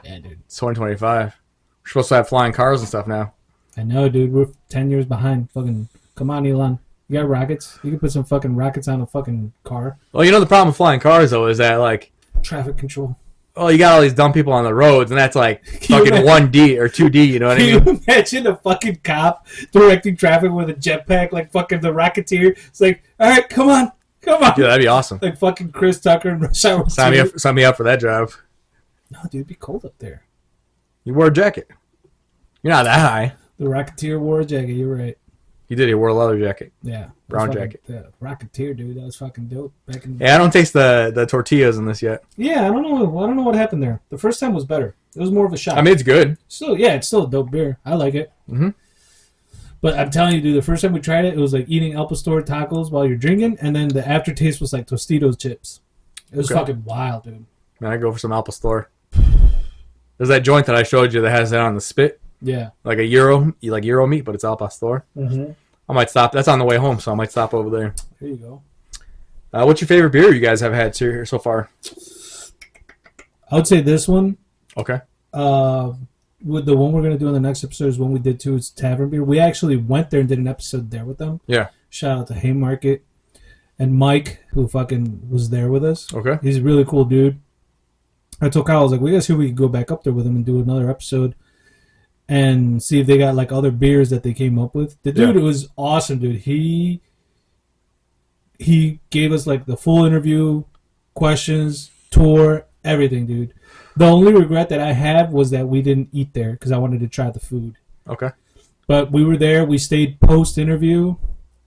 Yeah, dude. It's 2025. We're supposed to have flying cars and stuff now. I know, dude. We're 10 years behind. Fucking, come on, Elon. You got rockets? You can put some fucking rockets on a fucking car. Well, you know the problem with flying cars though is that like, Traffic control. well, you got all these dumb people on the roads, and that's like Can you fucking imagine- 1D or 2D. You know what I Can mean? you imagine a fucking cop directing traffic with a jetpack like fucking the Rocketeer? It's like, all right, come on. Dude, that'd be awesome. Like fucking Chris Tucker and Rush Hour 2. Sign me up for that job. No, dude, it'd be cold up there. You wore a jacket. You're not that high. The Rocketeer wore a jacket. You're right. You did. You wore a leather jacket. Yeah. Brown Fucking- jacket. The Rocketeer, dude. That was fucking dope. Back in. Yeah, I don't taste the tortillas in this yet. Yeah, I don't know. I don't know what happened there. The first time was better. It was more of a shot. I mean, it's good. Still, yeah, it's still a dope beer. I like it. Mhm. But I'm telling you, dude, the first time we tried it, it was like eating El Pastor tacos while you're drinking, and then the aftertaste was like Tostitos chips. It was Okay. fucking wild, dude. Man, I go for some Al Pastor. There's that joint that I showed you that has that on the spit, Yeah. like Euro meat, but it's Al Pastor. Mm-hmm. I might stop. That's on the way home, so I might stop over there. There you go. What's your favorite beer you guys have had here so far? I would say this one. Okay. With the one we're gonna do in the next episode is one we did too. It's Tavern Beer. We actually went there and did an episode there with them. Yeah. Shout out to Haymarket and Mike, who fucking was there with us. Okay. He's a really cool dude. I told Kyle, I was like, we gotta see if we could go back up there with him and do another episode and see if they got like other beers that they came up with. The dude, Yeah. it was awesome, dude. He gave us like the full interview, questions, tour, everything, dude. The only regret that I have was that we didn't eat there because I wanted to try the food. Okay. But we were there. We stayed post interview,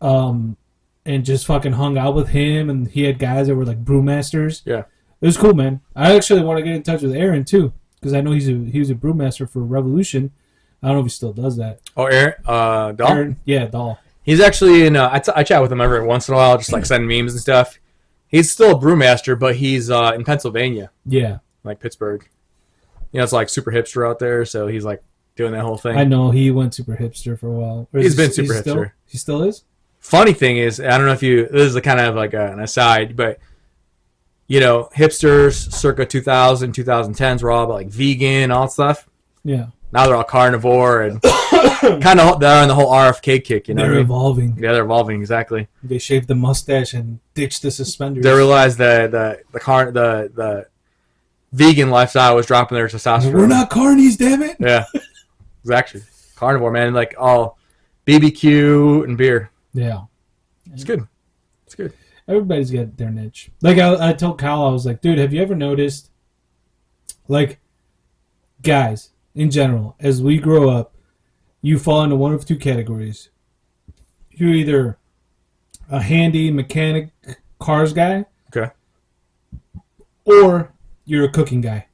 and just fucking hung out with him. And he had guys that were like brewmasters. Yeah. It was cool, man. I actually want to get in touch with Aaron too because I know he was a brewmaster for Revolution. I don't know if he still does that. Oh, Aaron, Dahl? Aaron, yeah, Dahl. He's actually in. I chat with him every once in a while, just like send memes and stuff. He's still a brewmaster, but he's in Pennsylvania, Yeah, like Pittsburgh. You know, it's like super hipster out there, so he's like doing that whole thing. I know he went super hipster for a while. Or He's is been he super still- hipster. He still is. Funny thing is, I don't know if you. This is a kind of like an aside, but you know, hipsters circa 2000, 2010s were all about like vegan, all that stuff. Yeah, Now they're all carnivore and kind of they're on the whole RFK kick. You know, they're what I mean? evolving. Yeah, they're evolving exactly. They shaved the mustache and ditched the suspenders. They realized that the vegan lifestyle was dropping their testosterone. We're not carnies, damn it. Yeah, exactly. Carnivore, man, like all BBQ and beer. Yeah. It's good. It's good. Everybody's got their niche. Like I told Kyle, I was like, dude, have you ever noticed, like, guys in general, as we grow up, you fall into one of two categories. You're either a handy mechanic cars guy, Okay. or you're a cooking guy.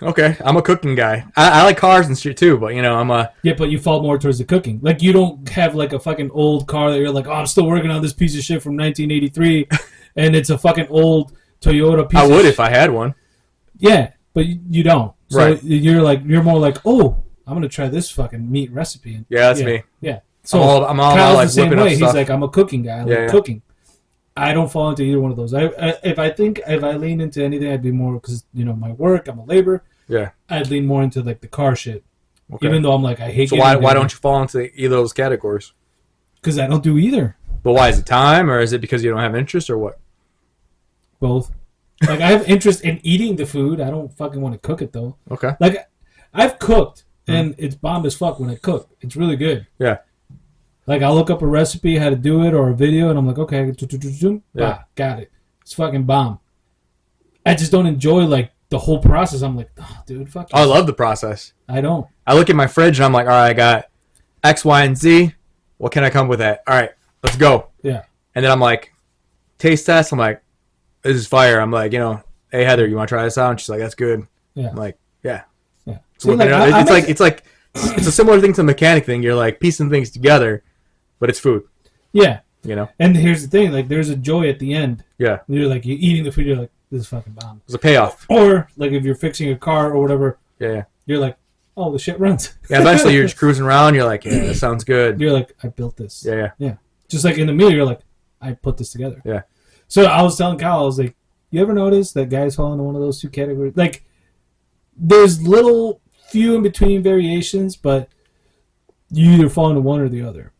Okay, I'm a cooking guy. I like cars and shit too, but you know, I'm a Yeah, but you fall more towards the cooking. Like you don't have like a fucking old car that you're like, oh, I'm still working on this piece of shit from 1983, and it's a fucking old Toyota piece. I would of if I had one. Yeah, but you don't. So Right. you're more like, oh, I'm gonna try this fucking meat recipe. Yeah, that's yeah, me. Yeah. So I'm all Kyle's about like the same whipping up way. He's stuff. like, I'm a cooking guy. I like Yeah. cooking. I don't fall into either one of those. If I lean into anything, I'd be more because my work. I'm a labor. Yeah. I'd lean more into like the car shit. Okay. Even though I'm like, I hate. So why don't you fall into either of those categories? Because I don't do either. But why is it time, or is it because you don't have interest, or what? Both. Like I have interest in eating the food. I don't fucking want to cook it though. Okay. Like I've cooked and it's bomb as fuck when I cook. It's really good. Yeah. Like I'll look up a recipe, how to do it, or a video, and I'm like, okay, Yeah. got it. It's fucking bomb. I just don't enjoy like the whole process. I'm like, oh, dude, fuck. Oh, I this. love the process. I don't. I look at my fridge and I'm like, all right, I got X, Y, and Z. What can I come with that? All right, let's go. Yeah. And then I'm like, taste test. I'm like, this is fire. I'm like, hey Heather, you want to try this out? And she's like, that's good. Yeah. I'm like, yeah. Yeah. So whipping it out. It's a similar thing to the mechanic thing. You're like piecing things together, but it's food. Yeah. You know. And here's the thing, like there's a joy at the end. Yeah. You're eating the food, you're like, this is fucking bomb. There's a payoff. Or like if you're fixing a car or whatever, Yeah. you're like, oh, the shit runs. Yeah. Eventually, you're just cruising around. You're like, yeah, that sounds good. You're like, I built this. Yeah. Just like in the meal, you're like, I put this together. Yeah. So I was telling Kyle, I was like, you ever notice that guys fall into one of those two categories? Like, there's little few in between variations, but you either fall into one or the other.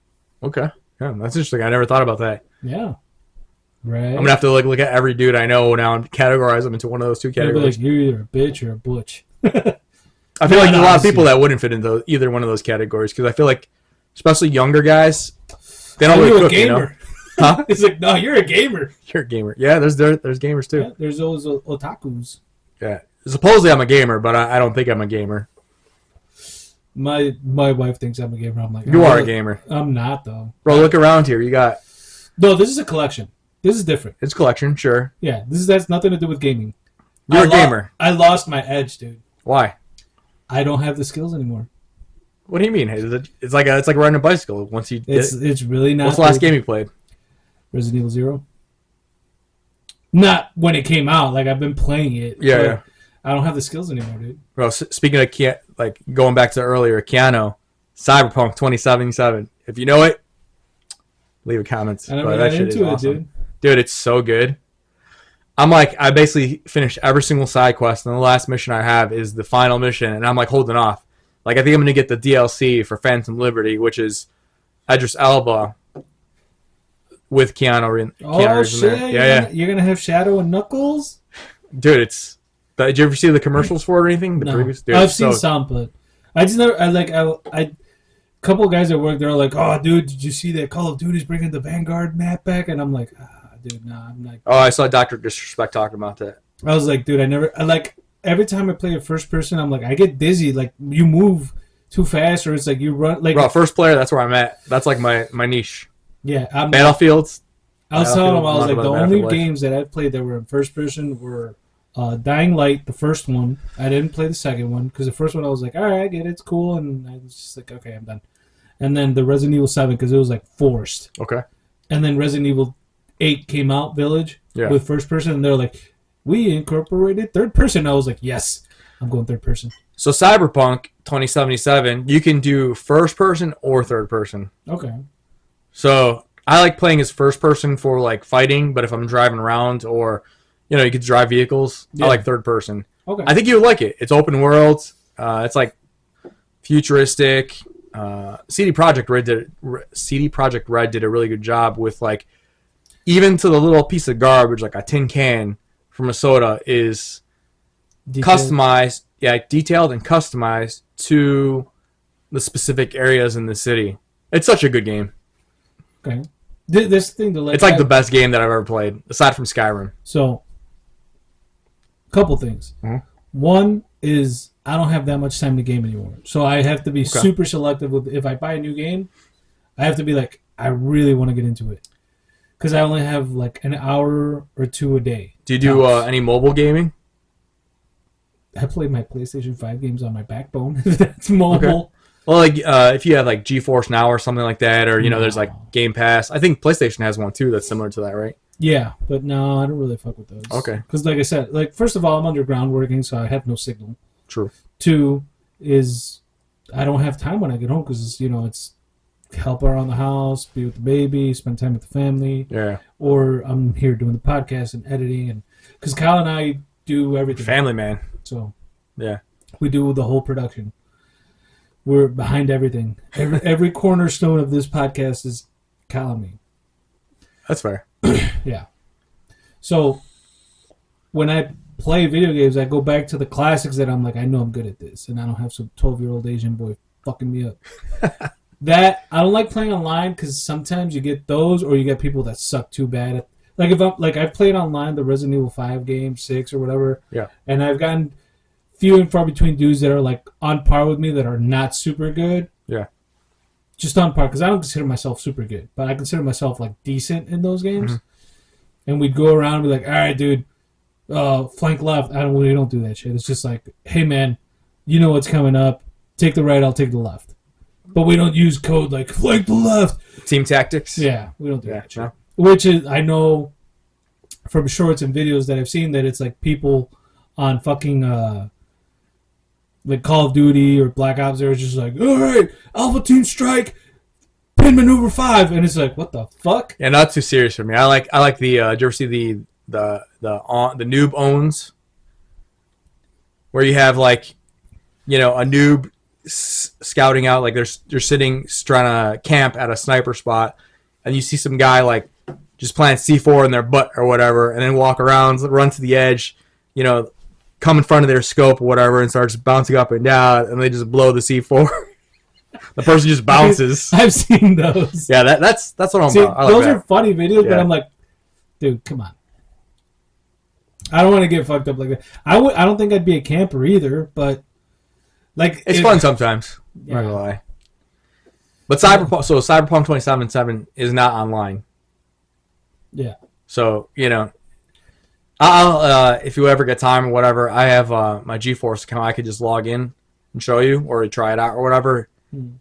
Okay. Yeah, that's interesting. I never thought about that. Yeah. Right. I'm gonna have to look at every dude I know now and categorize them into one of those two You'll be categories. like, you're either a bitch or a butch. I feel like No, there's a lot of honestly. people that wouldn't fit into either one of those categories because I feel like, especially younger guys, they don't Are really you a cook. You know, gamer? huh? It's like, no, you're a gamer. You're a gamer. Yeah, there's gamers too. Yeah, there's those otakus. Yeah. Supposedly I'm a gamer, but I don't think I'm a gamer. My wife thinks I'm a gamer. I'm like, You are a gamer, I'm not though. bro. Look around here. You got No, this is a collection. This is different. it's a collection, sure. Yeah, this has nothing to do with gaming. You're I a gamer. I lost my edge, dude. Why? I don't have the skills anymore. What do you mean? It's like riding a bicycle. Once you It's really not. what's the last good. game you played? Resident Evil 0. Not when it came out. Like I've been playing it. Yeah, but yeah. I don't have the skills anymore, dude. Bro, speaking of going back to earlier, Keanu, Cyberpunk 2077. If you know it, leave a comment. I never Bro, got that shit is into it, awesome. dude. Dude, it's so good. I basically finished every single side quest, and the last mission I have is the final mission, and I'm like holding off. Like I think I'm gonna get the DLC for Phantom Liberty, which is Idris Elba with Keanu Reeves Oh in there. shit! Yeah. You're gonna have Shadow and Knuckles. Dude, did you ever see the commercials for it or anything? The No, previous? Dude, I've it's seen so- some, but I just never. I couple of guys at work, they're like, "Oh, dude, did you see that Call of Duty's bringing the Vanguard map back?" And I'm like, dude, nah. I'm like, Oh, I saw Dr. Disrespect talking about that. I was like, dude, I like every time I play a first person, I'm like, I get dizzy. Like you move too fast, or it's like you run. Like, Bro, first player, that's where I'm at. That's like my niche. yeah, Battlefields. I was telling him, I was Battlefield, like, the Battlefield only Life. games that I've played that were in first person were Dying Light, the first one. I didn't play the second one because the first one I was like, all right, I get it, it's cool, and I was just like, okay, I'm done. And then the Resident Evil 7 because it was like forced. Okay. And then Resident Evil 8 came out, Village, Yeah. with first person, and they're like, we incorporated third person. I was like, yes, I'm going third person. So Cyberpunk 2077, you can do first person or third person. Okay. So I like playing as first person for like fighting, but if I'm driving around or you could drive vehicles, Yeah. I like third person. Okay. I think you would like it. It's open world. It's like futuristic. CD Projekt Red did a really good job with like even to the little piece of garbage like a tin can from a soda is customized, detailed and customized to the specific areas in the city. It's such a good game. Okay. This thing to let It's like the best game that I've ever played, aside from Skyrim. So, couple things. Mhm. One is I don't have that much time to game anymore, so I have to be super selective with. If I buy a new game, I have to be like, I really want to get into it, because I only have like an hour or two a day. Do you do Tops. any mobile gaming? I play my PlayStation 5 games on my backbone. That's mobile. Well, like if you have like GeForce Now or something like that, or there's like Game Pass. I think PlayStation has one too that's similar to that, right? Yeah, but no, I don't really fuck with those. Okay. Because like I said, like first of all, I'm underground working, so I have no signal. True. 2 is I don't have time when I get home because it's help around the house, be with the baby, spend time with the family. Yeah. Or I'm here doing the podcast and editing, and because Kyle and I do everything. Family man. So yeah, we do the whole production. We're behind everything. Every cornerstone of this podcast is Kyle and me. That's fair. Yeah. So when I play video games, I go back to the classics that I'm like, I know I'm good at this, and I don't have some 12-year-old Asian boy fucking me up. That I don't like playing online because sometimes you get those, or you get people that suck too bad at. Like if I'm like I've played online the Resident Evil 5 game, 6 or whatever. Yeah. And I've gotten few and far between dudes that are like on par with me that are not super good. Yeah. Just on par, because I don't consider myself super good, but I consider myself like decent in those games. Mm-hmm. And we'd go around and be like, all right, dude, flank left. We don't do that shit. It's just like, hey man, you know what's coming up. Take the right, I'll take the left. But we don't use code like flank the left. Team tactics. Yeah, we don't do that shit. No. Which is, I know from shorts and videos that I've seen that it's like people on fucking like Call of Duty or Black Ops, they're just like, all right, Alpha Team Strike, pin maneuver 5, and it's like, what the fuck? Yeah, not too serious for me. I like the. Did you ever see the noob owns, where you have like, a noob scouting out, like they're sitting trying to camp at a sniper spot, and you see some guy like just plant C4 in their butt or whatever, and then walk around, run to the edge, come in front of their scope or whatever, and starts bouncing up and down, and they just blow the C4. The person just bounces. I've seen those. Yeah, that's what I'm See, about. I like those that. are funny videos, but Yeah. I'm like, dude, come on. I don't want to get fucked up like that. I don't think I'd be a camper either, but like It's fun sometimes. Yeah. Not gonna lie. But Cyberpunk 2077 is not online. Yeah. So I'll if you ever get time or whatever, I have my GeForce account. I could just log in and show you, or try it out or whatever.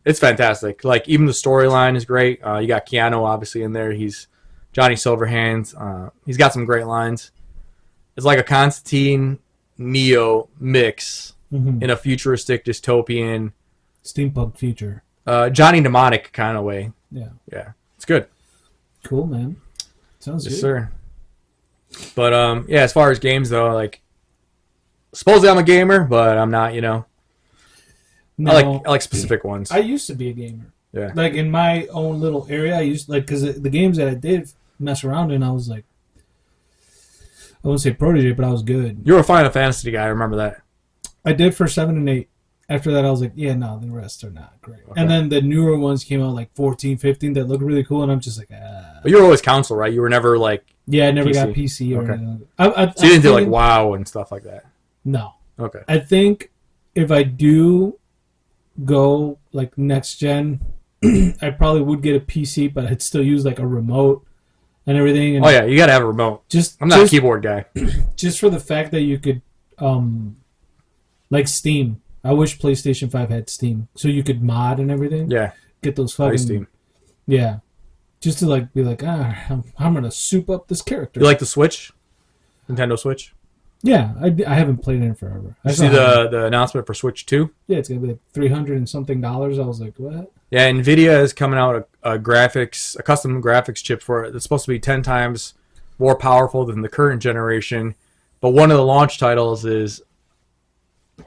It's fantastic. Like even the storyline is great. You got Keanu obviously in there. He's Johnny Silverhand. He's got some great lines. It's like a Constantine Neo mix in a futuristic dystopian steampunk future. Johnny Mnemonic kind of way. Yeah. Yeah. It's good. Cool, man. Sounds Yes, good. sir. But yeah, as far as games though, like supposedly I'm a gamer, but I'm not, No, I like specific ones. I used to be a gamer. Yeah. Like in my own little area, I used because the games that I did mess around in, I was like, I wouldn't say protege, but I was good. You were a Final Fantasy guy, I remember that. I did for 7 and 8. After that, I was like, yeah, no, the rest are not great. Okay. And then the newer ones came out like 14, 15 that look really cool, and I'm just like, ah. But you were always console, right? You were never like Yeah, I never PC. got PC or anything. So you didn't do like WoW and stuff like that? No. Okay. I think if I do go like next gen, I probably would get a PC, but I'd still use like a remote and everything. And oh yeah, you gotta have a remote. I'm not a keyboard guy. Just for the fact that you could, like Steam. I wish PlayStation 5 had Steam, so you could mod and everything. Yeah. Get those fucking Steam. Yeah. Just to like be like, I'm gonna soup up this character. You like the Switch? Nintendo Switch? Yeah, I haven't played it in forever. You see the announcement for Switch 2? Yeah, it's gonna be like $300 and something. I was like, what? Yeah, Nvidia is coming out a custom graphics chip for it that's supposed to be 10 times more powerful than the current generation. But one of the launch titles is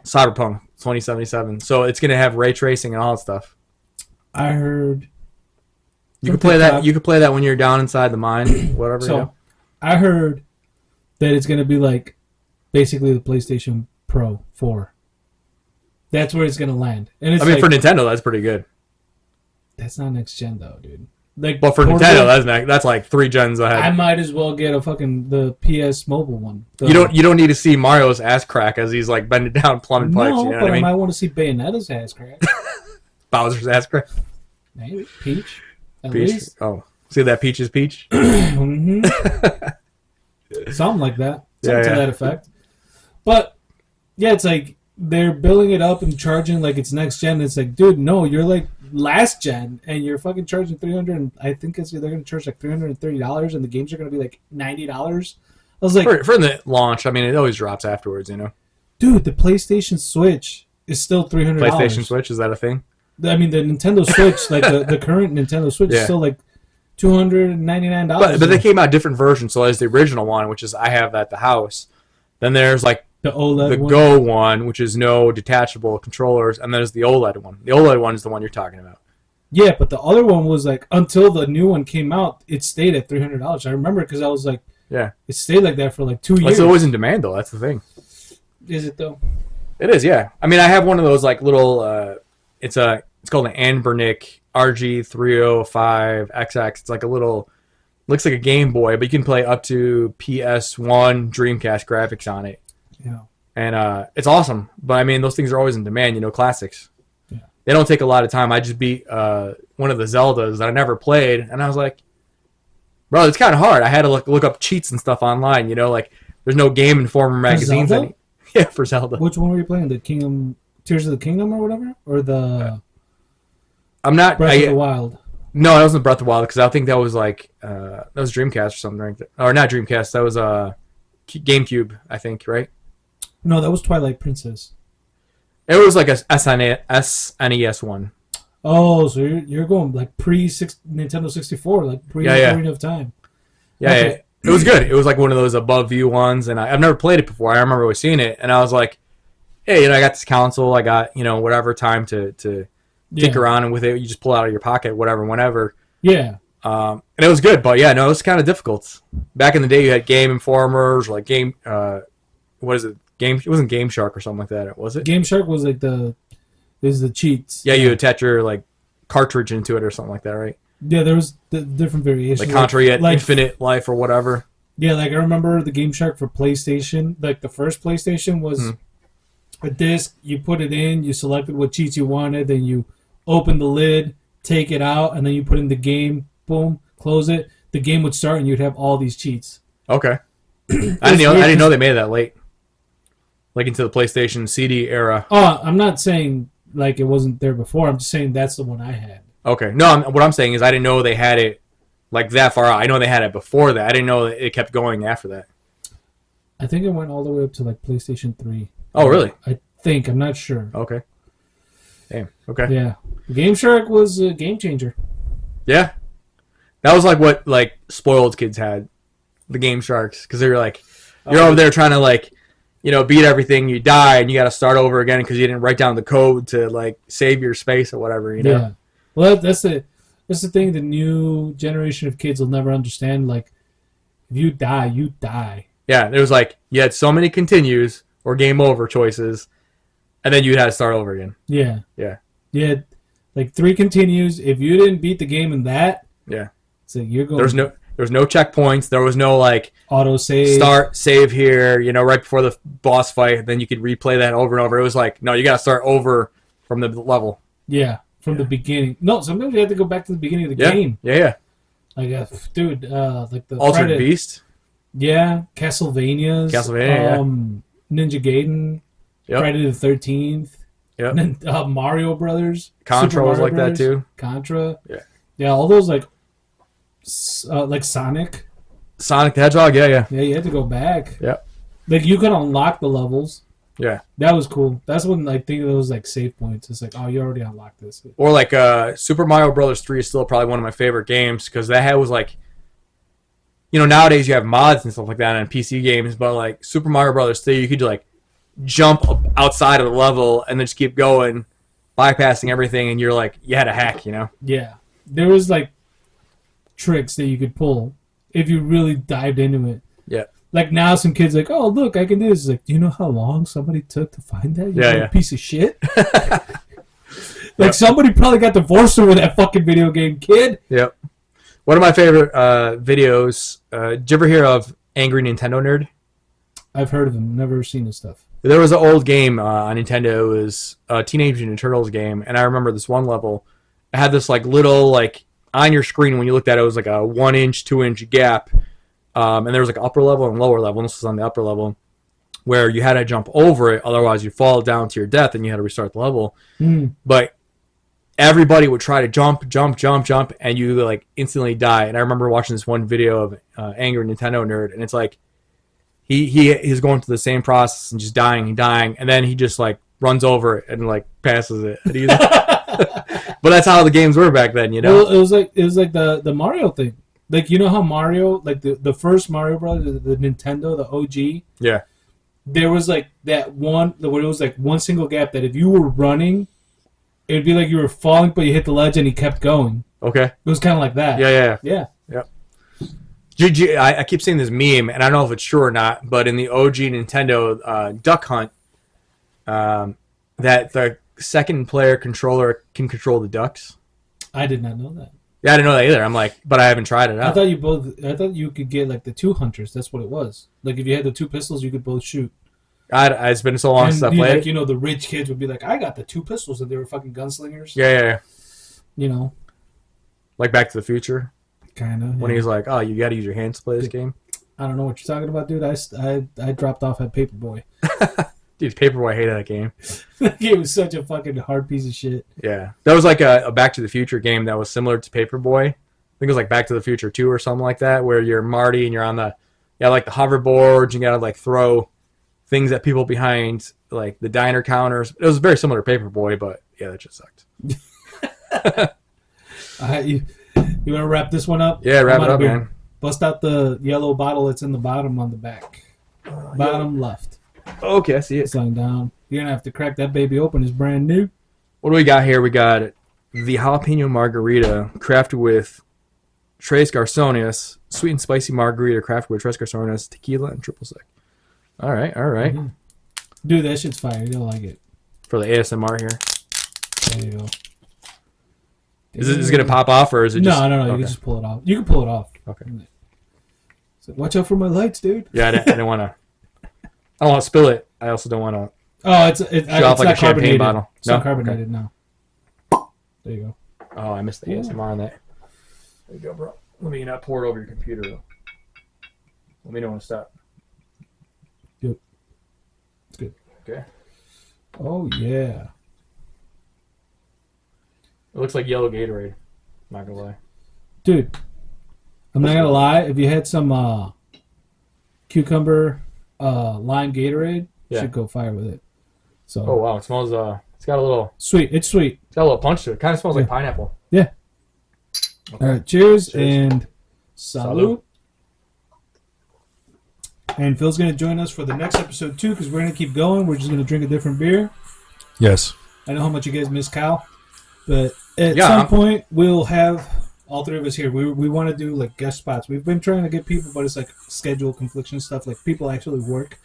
Cyberpunk 2077. So it's gonna have ray tracing and all that stuff. I heard you could play that. You could play that when you're down inside the mine, whatever. So I heard that it's gonna be like basically the PlayStation Pro 4. That's where it's gonna land. And it's for Nintendo, that's pretty good. That's not next gen though, dude. Like, but for Nintendo, that's like 3 gens ahead. I might as well get the PS Mobile one. You don't need to see Mario's ass crack as he's like bending down plumbing pipes. You know what I mean? might want to see Bayonetta's ass crack. Bowser's ass crack. Maybe Peach. At Peach. least. Oh, see that Peach's Peach? Mm-hmm. Something like that. Something to that effect. But Yeah, it's like they're billing it up and charging like it's next gen. It's like, dude, no, you're like last gen, and you're fucking charging 300. And I think they're gonna charge like $330, and the games are gonna be like $90. I was like, For the launch, I mean, it always drops afterwards, you know. dude, the PlayStation Switch is still $300. PlayStation Switch, is that a thing? I mean, the Nintendo Switch, like the current Nintendo Switch, is Yeah. still like $299. But they came out different versions. So there's the original one, which is I have at the house. Then there's like the OLED the one. Go one, which is no detachable controllers, and then there's the OLED one. The OLED one is the one you're talking about. Yeah, but the other one was like until the new one came out, it stayed at $300. I remember because I was like, Yeah, it stayed like that for like 2 years. it's always in demand though. That's the thing. Is it though? It is, yeah. I mean, I have one of those like little. It's called an Anbernic RG305XX. It's like a little. Looks like a Game Boy, but you can play up to PS1 Dreamcast graphics on it. Yeah. And it's awesome. But I mean, those things are always in demand, you know, classics. Yeah. They don't take a lot of time. I just beat one of the Zeldas that I never played, and I was like, bro, it's kind of hard. I had to look up cheats and stuff online, you know, like there's no Game Informer magazines. Zelda? Yeah, for Zelda. Which one were you playing? The Kingdom, Tears of the Kingdom, or whatever, or the I'm not. Breath of the Wild? No, that wasn't Breath of the Wild because I think that was like that was Dreamcast or something like that. Or not Dreamcast. That was GameCube, I think, right? No, that was Twilight Princess. It was like a SNES one. Oh, so you're going like Nintendo 64, like pre Ocarina of Time. Yeah, Okay. yeah, it was good. It was like one of those above view ones, and I've never played it before. I remember always seeing it, and I was like, hey, you know, I got this console. I got, you know, whatever time to dick around with it. You just pull it out of your pocket, whatever, whenever. Yeah. And it was good, but yeah, no, it was kind of difficult. Back in the day, you had Game Informers, like what is it? It wasn't Game Shark or something like that, was it? Game Shark was like the cheats. Yeah, you attach your like cartridge into it or something like that, right? Yeah, there was the different variations. Like Contra at like, Infinite Life or whatever. Yeah, like I remember the Game Shark for PlayStation. Like the first PlayStation was a disc. You put it in, you selected what cheats you wanted, then you open the lid, take it out, and then you put in the game. Boom, close it. The game would start, and you'd have all these cheats. Okay. I didn't know they made it that late. Like into the PlayStation CD era. Oh, I'm not saying like it wasn't there before. I'm just saying that's the one I had. Okay. No, what I'm saying is I didn't know they had it like that far out. I know they had it before that. I didn't know that it kept going after that. I think it went all the way up to like PlayStation 3. Oh, really? I think. I'm not sure. Okay. Damn. Okay. Yeah. Game Shark was a game changer. Yeah. That was like what like spoiled kids had, the Game Sharks, because they were like, you're over there trying to like, you know, beat everything, you die, and you got to start over again because you didn't write down the code to like save your space or whatever, you know. Yeah. Well, that's the thing. The new generation of kids will never understand. Like, if you die, you die. Yeah, there was like you had so many continues or game over choices, and then you had to start over again. Yeah. Yeah. Yeah. Like 3 continues. If you didn't beat the game in that, Yeah. so you're going. There was no checkpoints. There was no like auto save. start save here. You know, right before the boss fight. Then you could replay that over and over. It was like no, you got to start over from the level. Yeah. From the beginning. No, sometimes you have to go back to the beginning of the game. Yeah. Like, dude, like the Altered Friday, Beast. Yeah, Castlevania, Ninja Gaiden, Yep. Friday the 13th, Yep. and then Mario Brothers, Contra Super was Mario like Brothers, that too. Contra, Yeah. all those like Sonic. Sonic the Hedgehog. Yeah. Yeah, you had to go back. Yep. Like you could unlock the levels. Yeah. That was cool. That's when I think of those like save points. It's like, oh, you already unlocked this. Or like Super Mario Brothers 3 is still probably one of my favorite games because that was like, you know, nowadays you have mods and stuff like that on PC games, but like Super Mario Brothers 3, you could like jump outside of the level and then just keep going, bypassing everything, and you're like, you had a hack, you know? Yeah, there was like tricks that you could pull if you really dived into it. Yeah. Like now, some kids like, oh look, I can do this. It's like, do you know how long somebody took to find that? You little piece of shit. Like somebody probably got divorced over that fucking video game, kid. Yep. One of my favorite videos. Did you ever hear of Angry Nintendo Nerd? I've heard of him, never seen his stuff. There was an old game on Nintendo. It was a Teenage Mutant Ninja Turtles game, and I remember this one level. It had this like little like on your screen when you looked at it, it was like a 1-inch, 2-inch gap, and there was like upper level and lower level. And this was on the upper level, where you had to jump over it, otherwise you fall down to your death and you had to restart the level. But everybody would try to jump, and you like instantly die. And I remember watching this one video of Angry Nintendo Nerd, and it's like he's going through the same process and just dying, and then he just like runs over it and like passes it. And but that's how the games were back then, you know. Well, it was like the Mario thing. Like, you know how Mario, like the first Mario Brothers, the Nintendo, the OG. Yeah. There was like that one where it was like one single gap that if you were running, it would be like you were falling, but you hit the ledge and he kept going. Okay. It was kind of like that. Yeah. I keep seeing this meme, and I don't know if it's true or not, but in the OG Nintendo Duck Hunt, that the second player controller can control the ducks. I did not know that. Yeah, I didn't know that either. I'm like, but I haven't tried it out. I thought you could get like the two hunters. That's what it was. Like if you had the two pistols, you could both shoot. It's been so long since I played. Like, you know, the rich kids would be like, I got the two pistols, and they were fucking gunslingers. Yeah. You know, like Back to the Future. Kind of. When he's like, oh, you got to use your hands to play this game. I don't know what you're talking about, dude. I dropped off at Paperboy. Dude, Paperboy hated that game. That game was such a fucking hard piece of shit. Yeah. That was like a Back to the Future game that was similar to Paperboy. I think it was like Back to the Future 2 or something like that, where you're Marty and you're on the hoverboards, you got to like throw things at people behind like the diner counters. It was very similar to Paperboy, but yeah, that just sucked. You want to wrap this one up? Yeah, wrap it up, man. Bust out the yellow bottle that's in the bottom on the back. Bottom left. Okay, I see it. Sliding down. You're going to have to crack that baby open. It's brand new. What do we got here? We got the jalapeno margarita crafted with Tres Garçones, sweet and spicy margarita crafted with Tres Garçones, tequila, and triple sec. All right. Mm-hmm. Dude, that shit's fire. You'll like it. For the ASMR here. There you go. Is it going to pop off, or is it just... No. You can just pull it off. You can pull it off. Okay. So watch out for my lights, dude. Yeah, I didn't want to... I don't want to spill it. I also don't want to... Oh, it's off like not a champagne carbonated. bottle. It's not carbonated, no. There you go. Oh, I missed the ASMR on that. There you go, bro. Let me not pour it over your computer, though. Let me know when to stop. Yep. It's good. Okay. Oh, yeah. It looks like yellow Gatorade. Not gonna lie. Dude, I'm not gonna lie. If you had some cucumber lime Gatorade, you should go fire with it. So. Oh wow, it smells. It's got a little sweet. It's sweet. It's got a little punch to it. Kind of smells like pineapple. Yeah. Okay. All right. Cheers and salud. And Phil's gonna join us for the next episode too, because we're gonna keep going. We're just gonna drink a different beer. Yes. I know how much you guys miss Cal, but at some point we'll have all three of us here. We want to do like guest spots. We've been trying to get people, but it's like schedule confliction stuff. Like people actually work.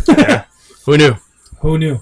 Yeah. Who knew? Who knew?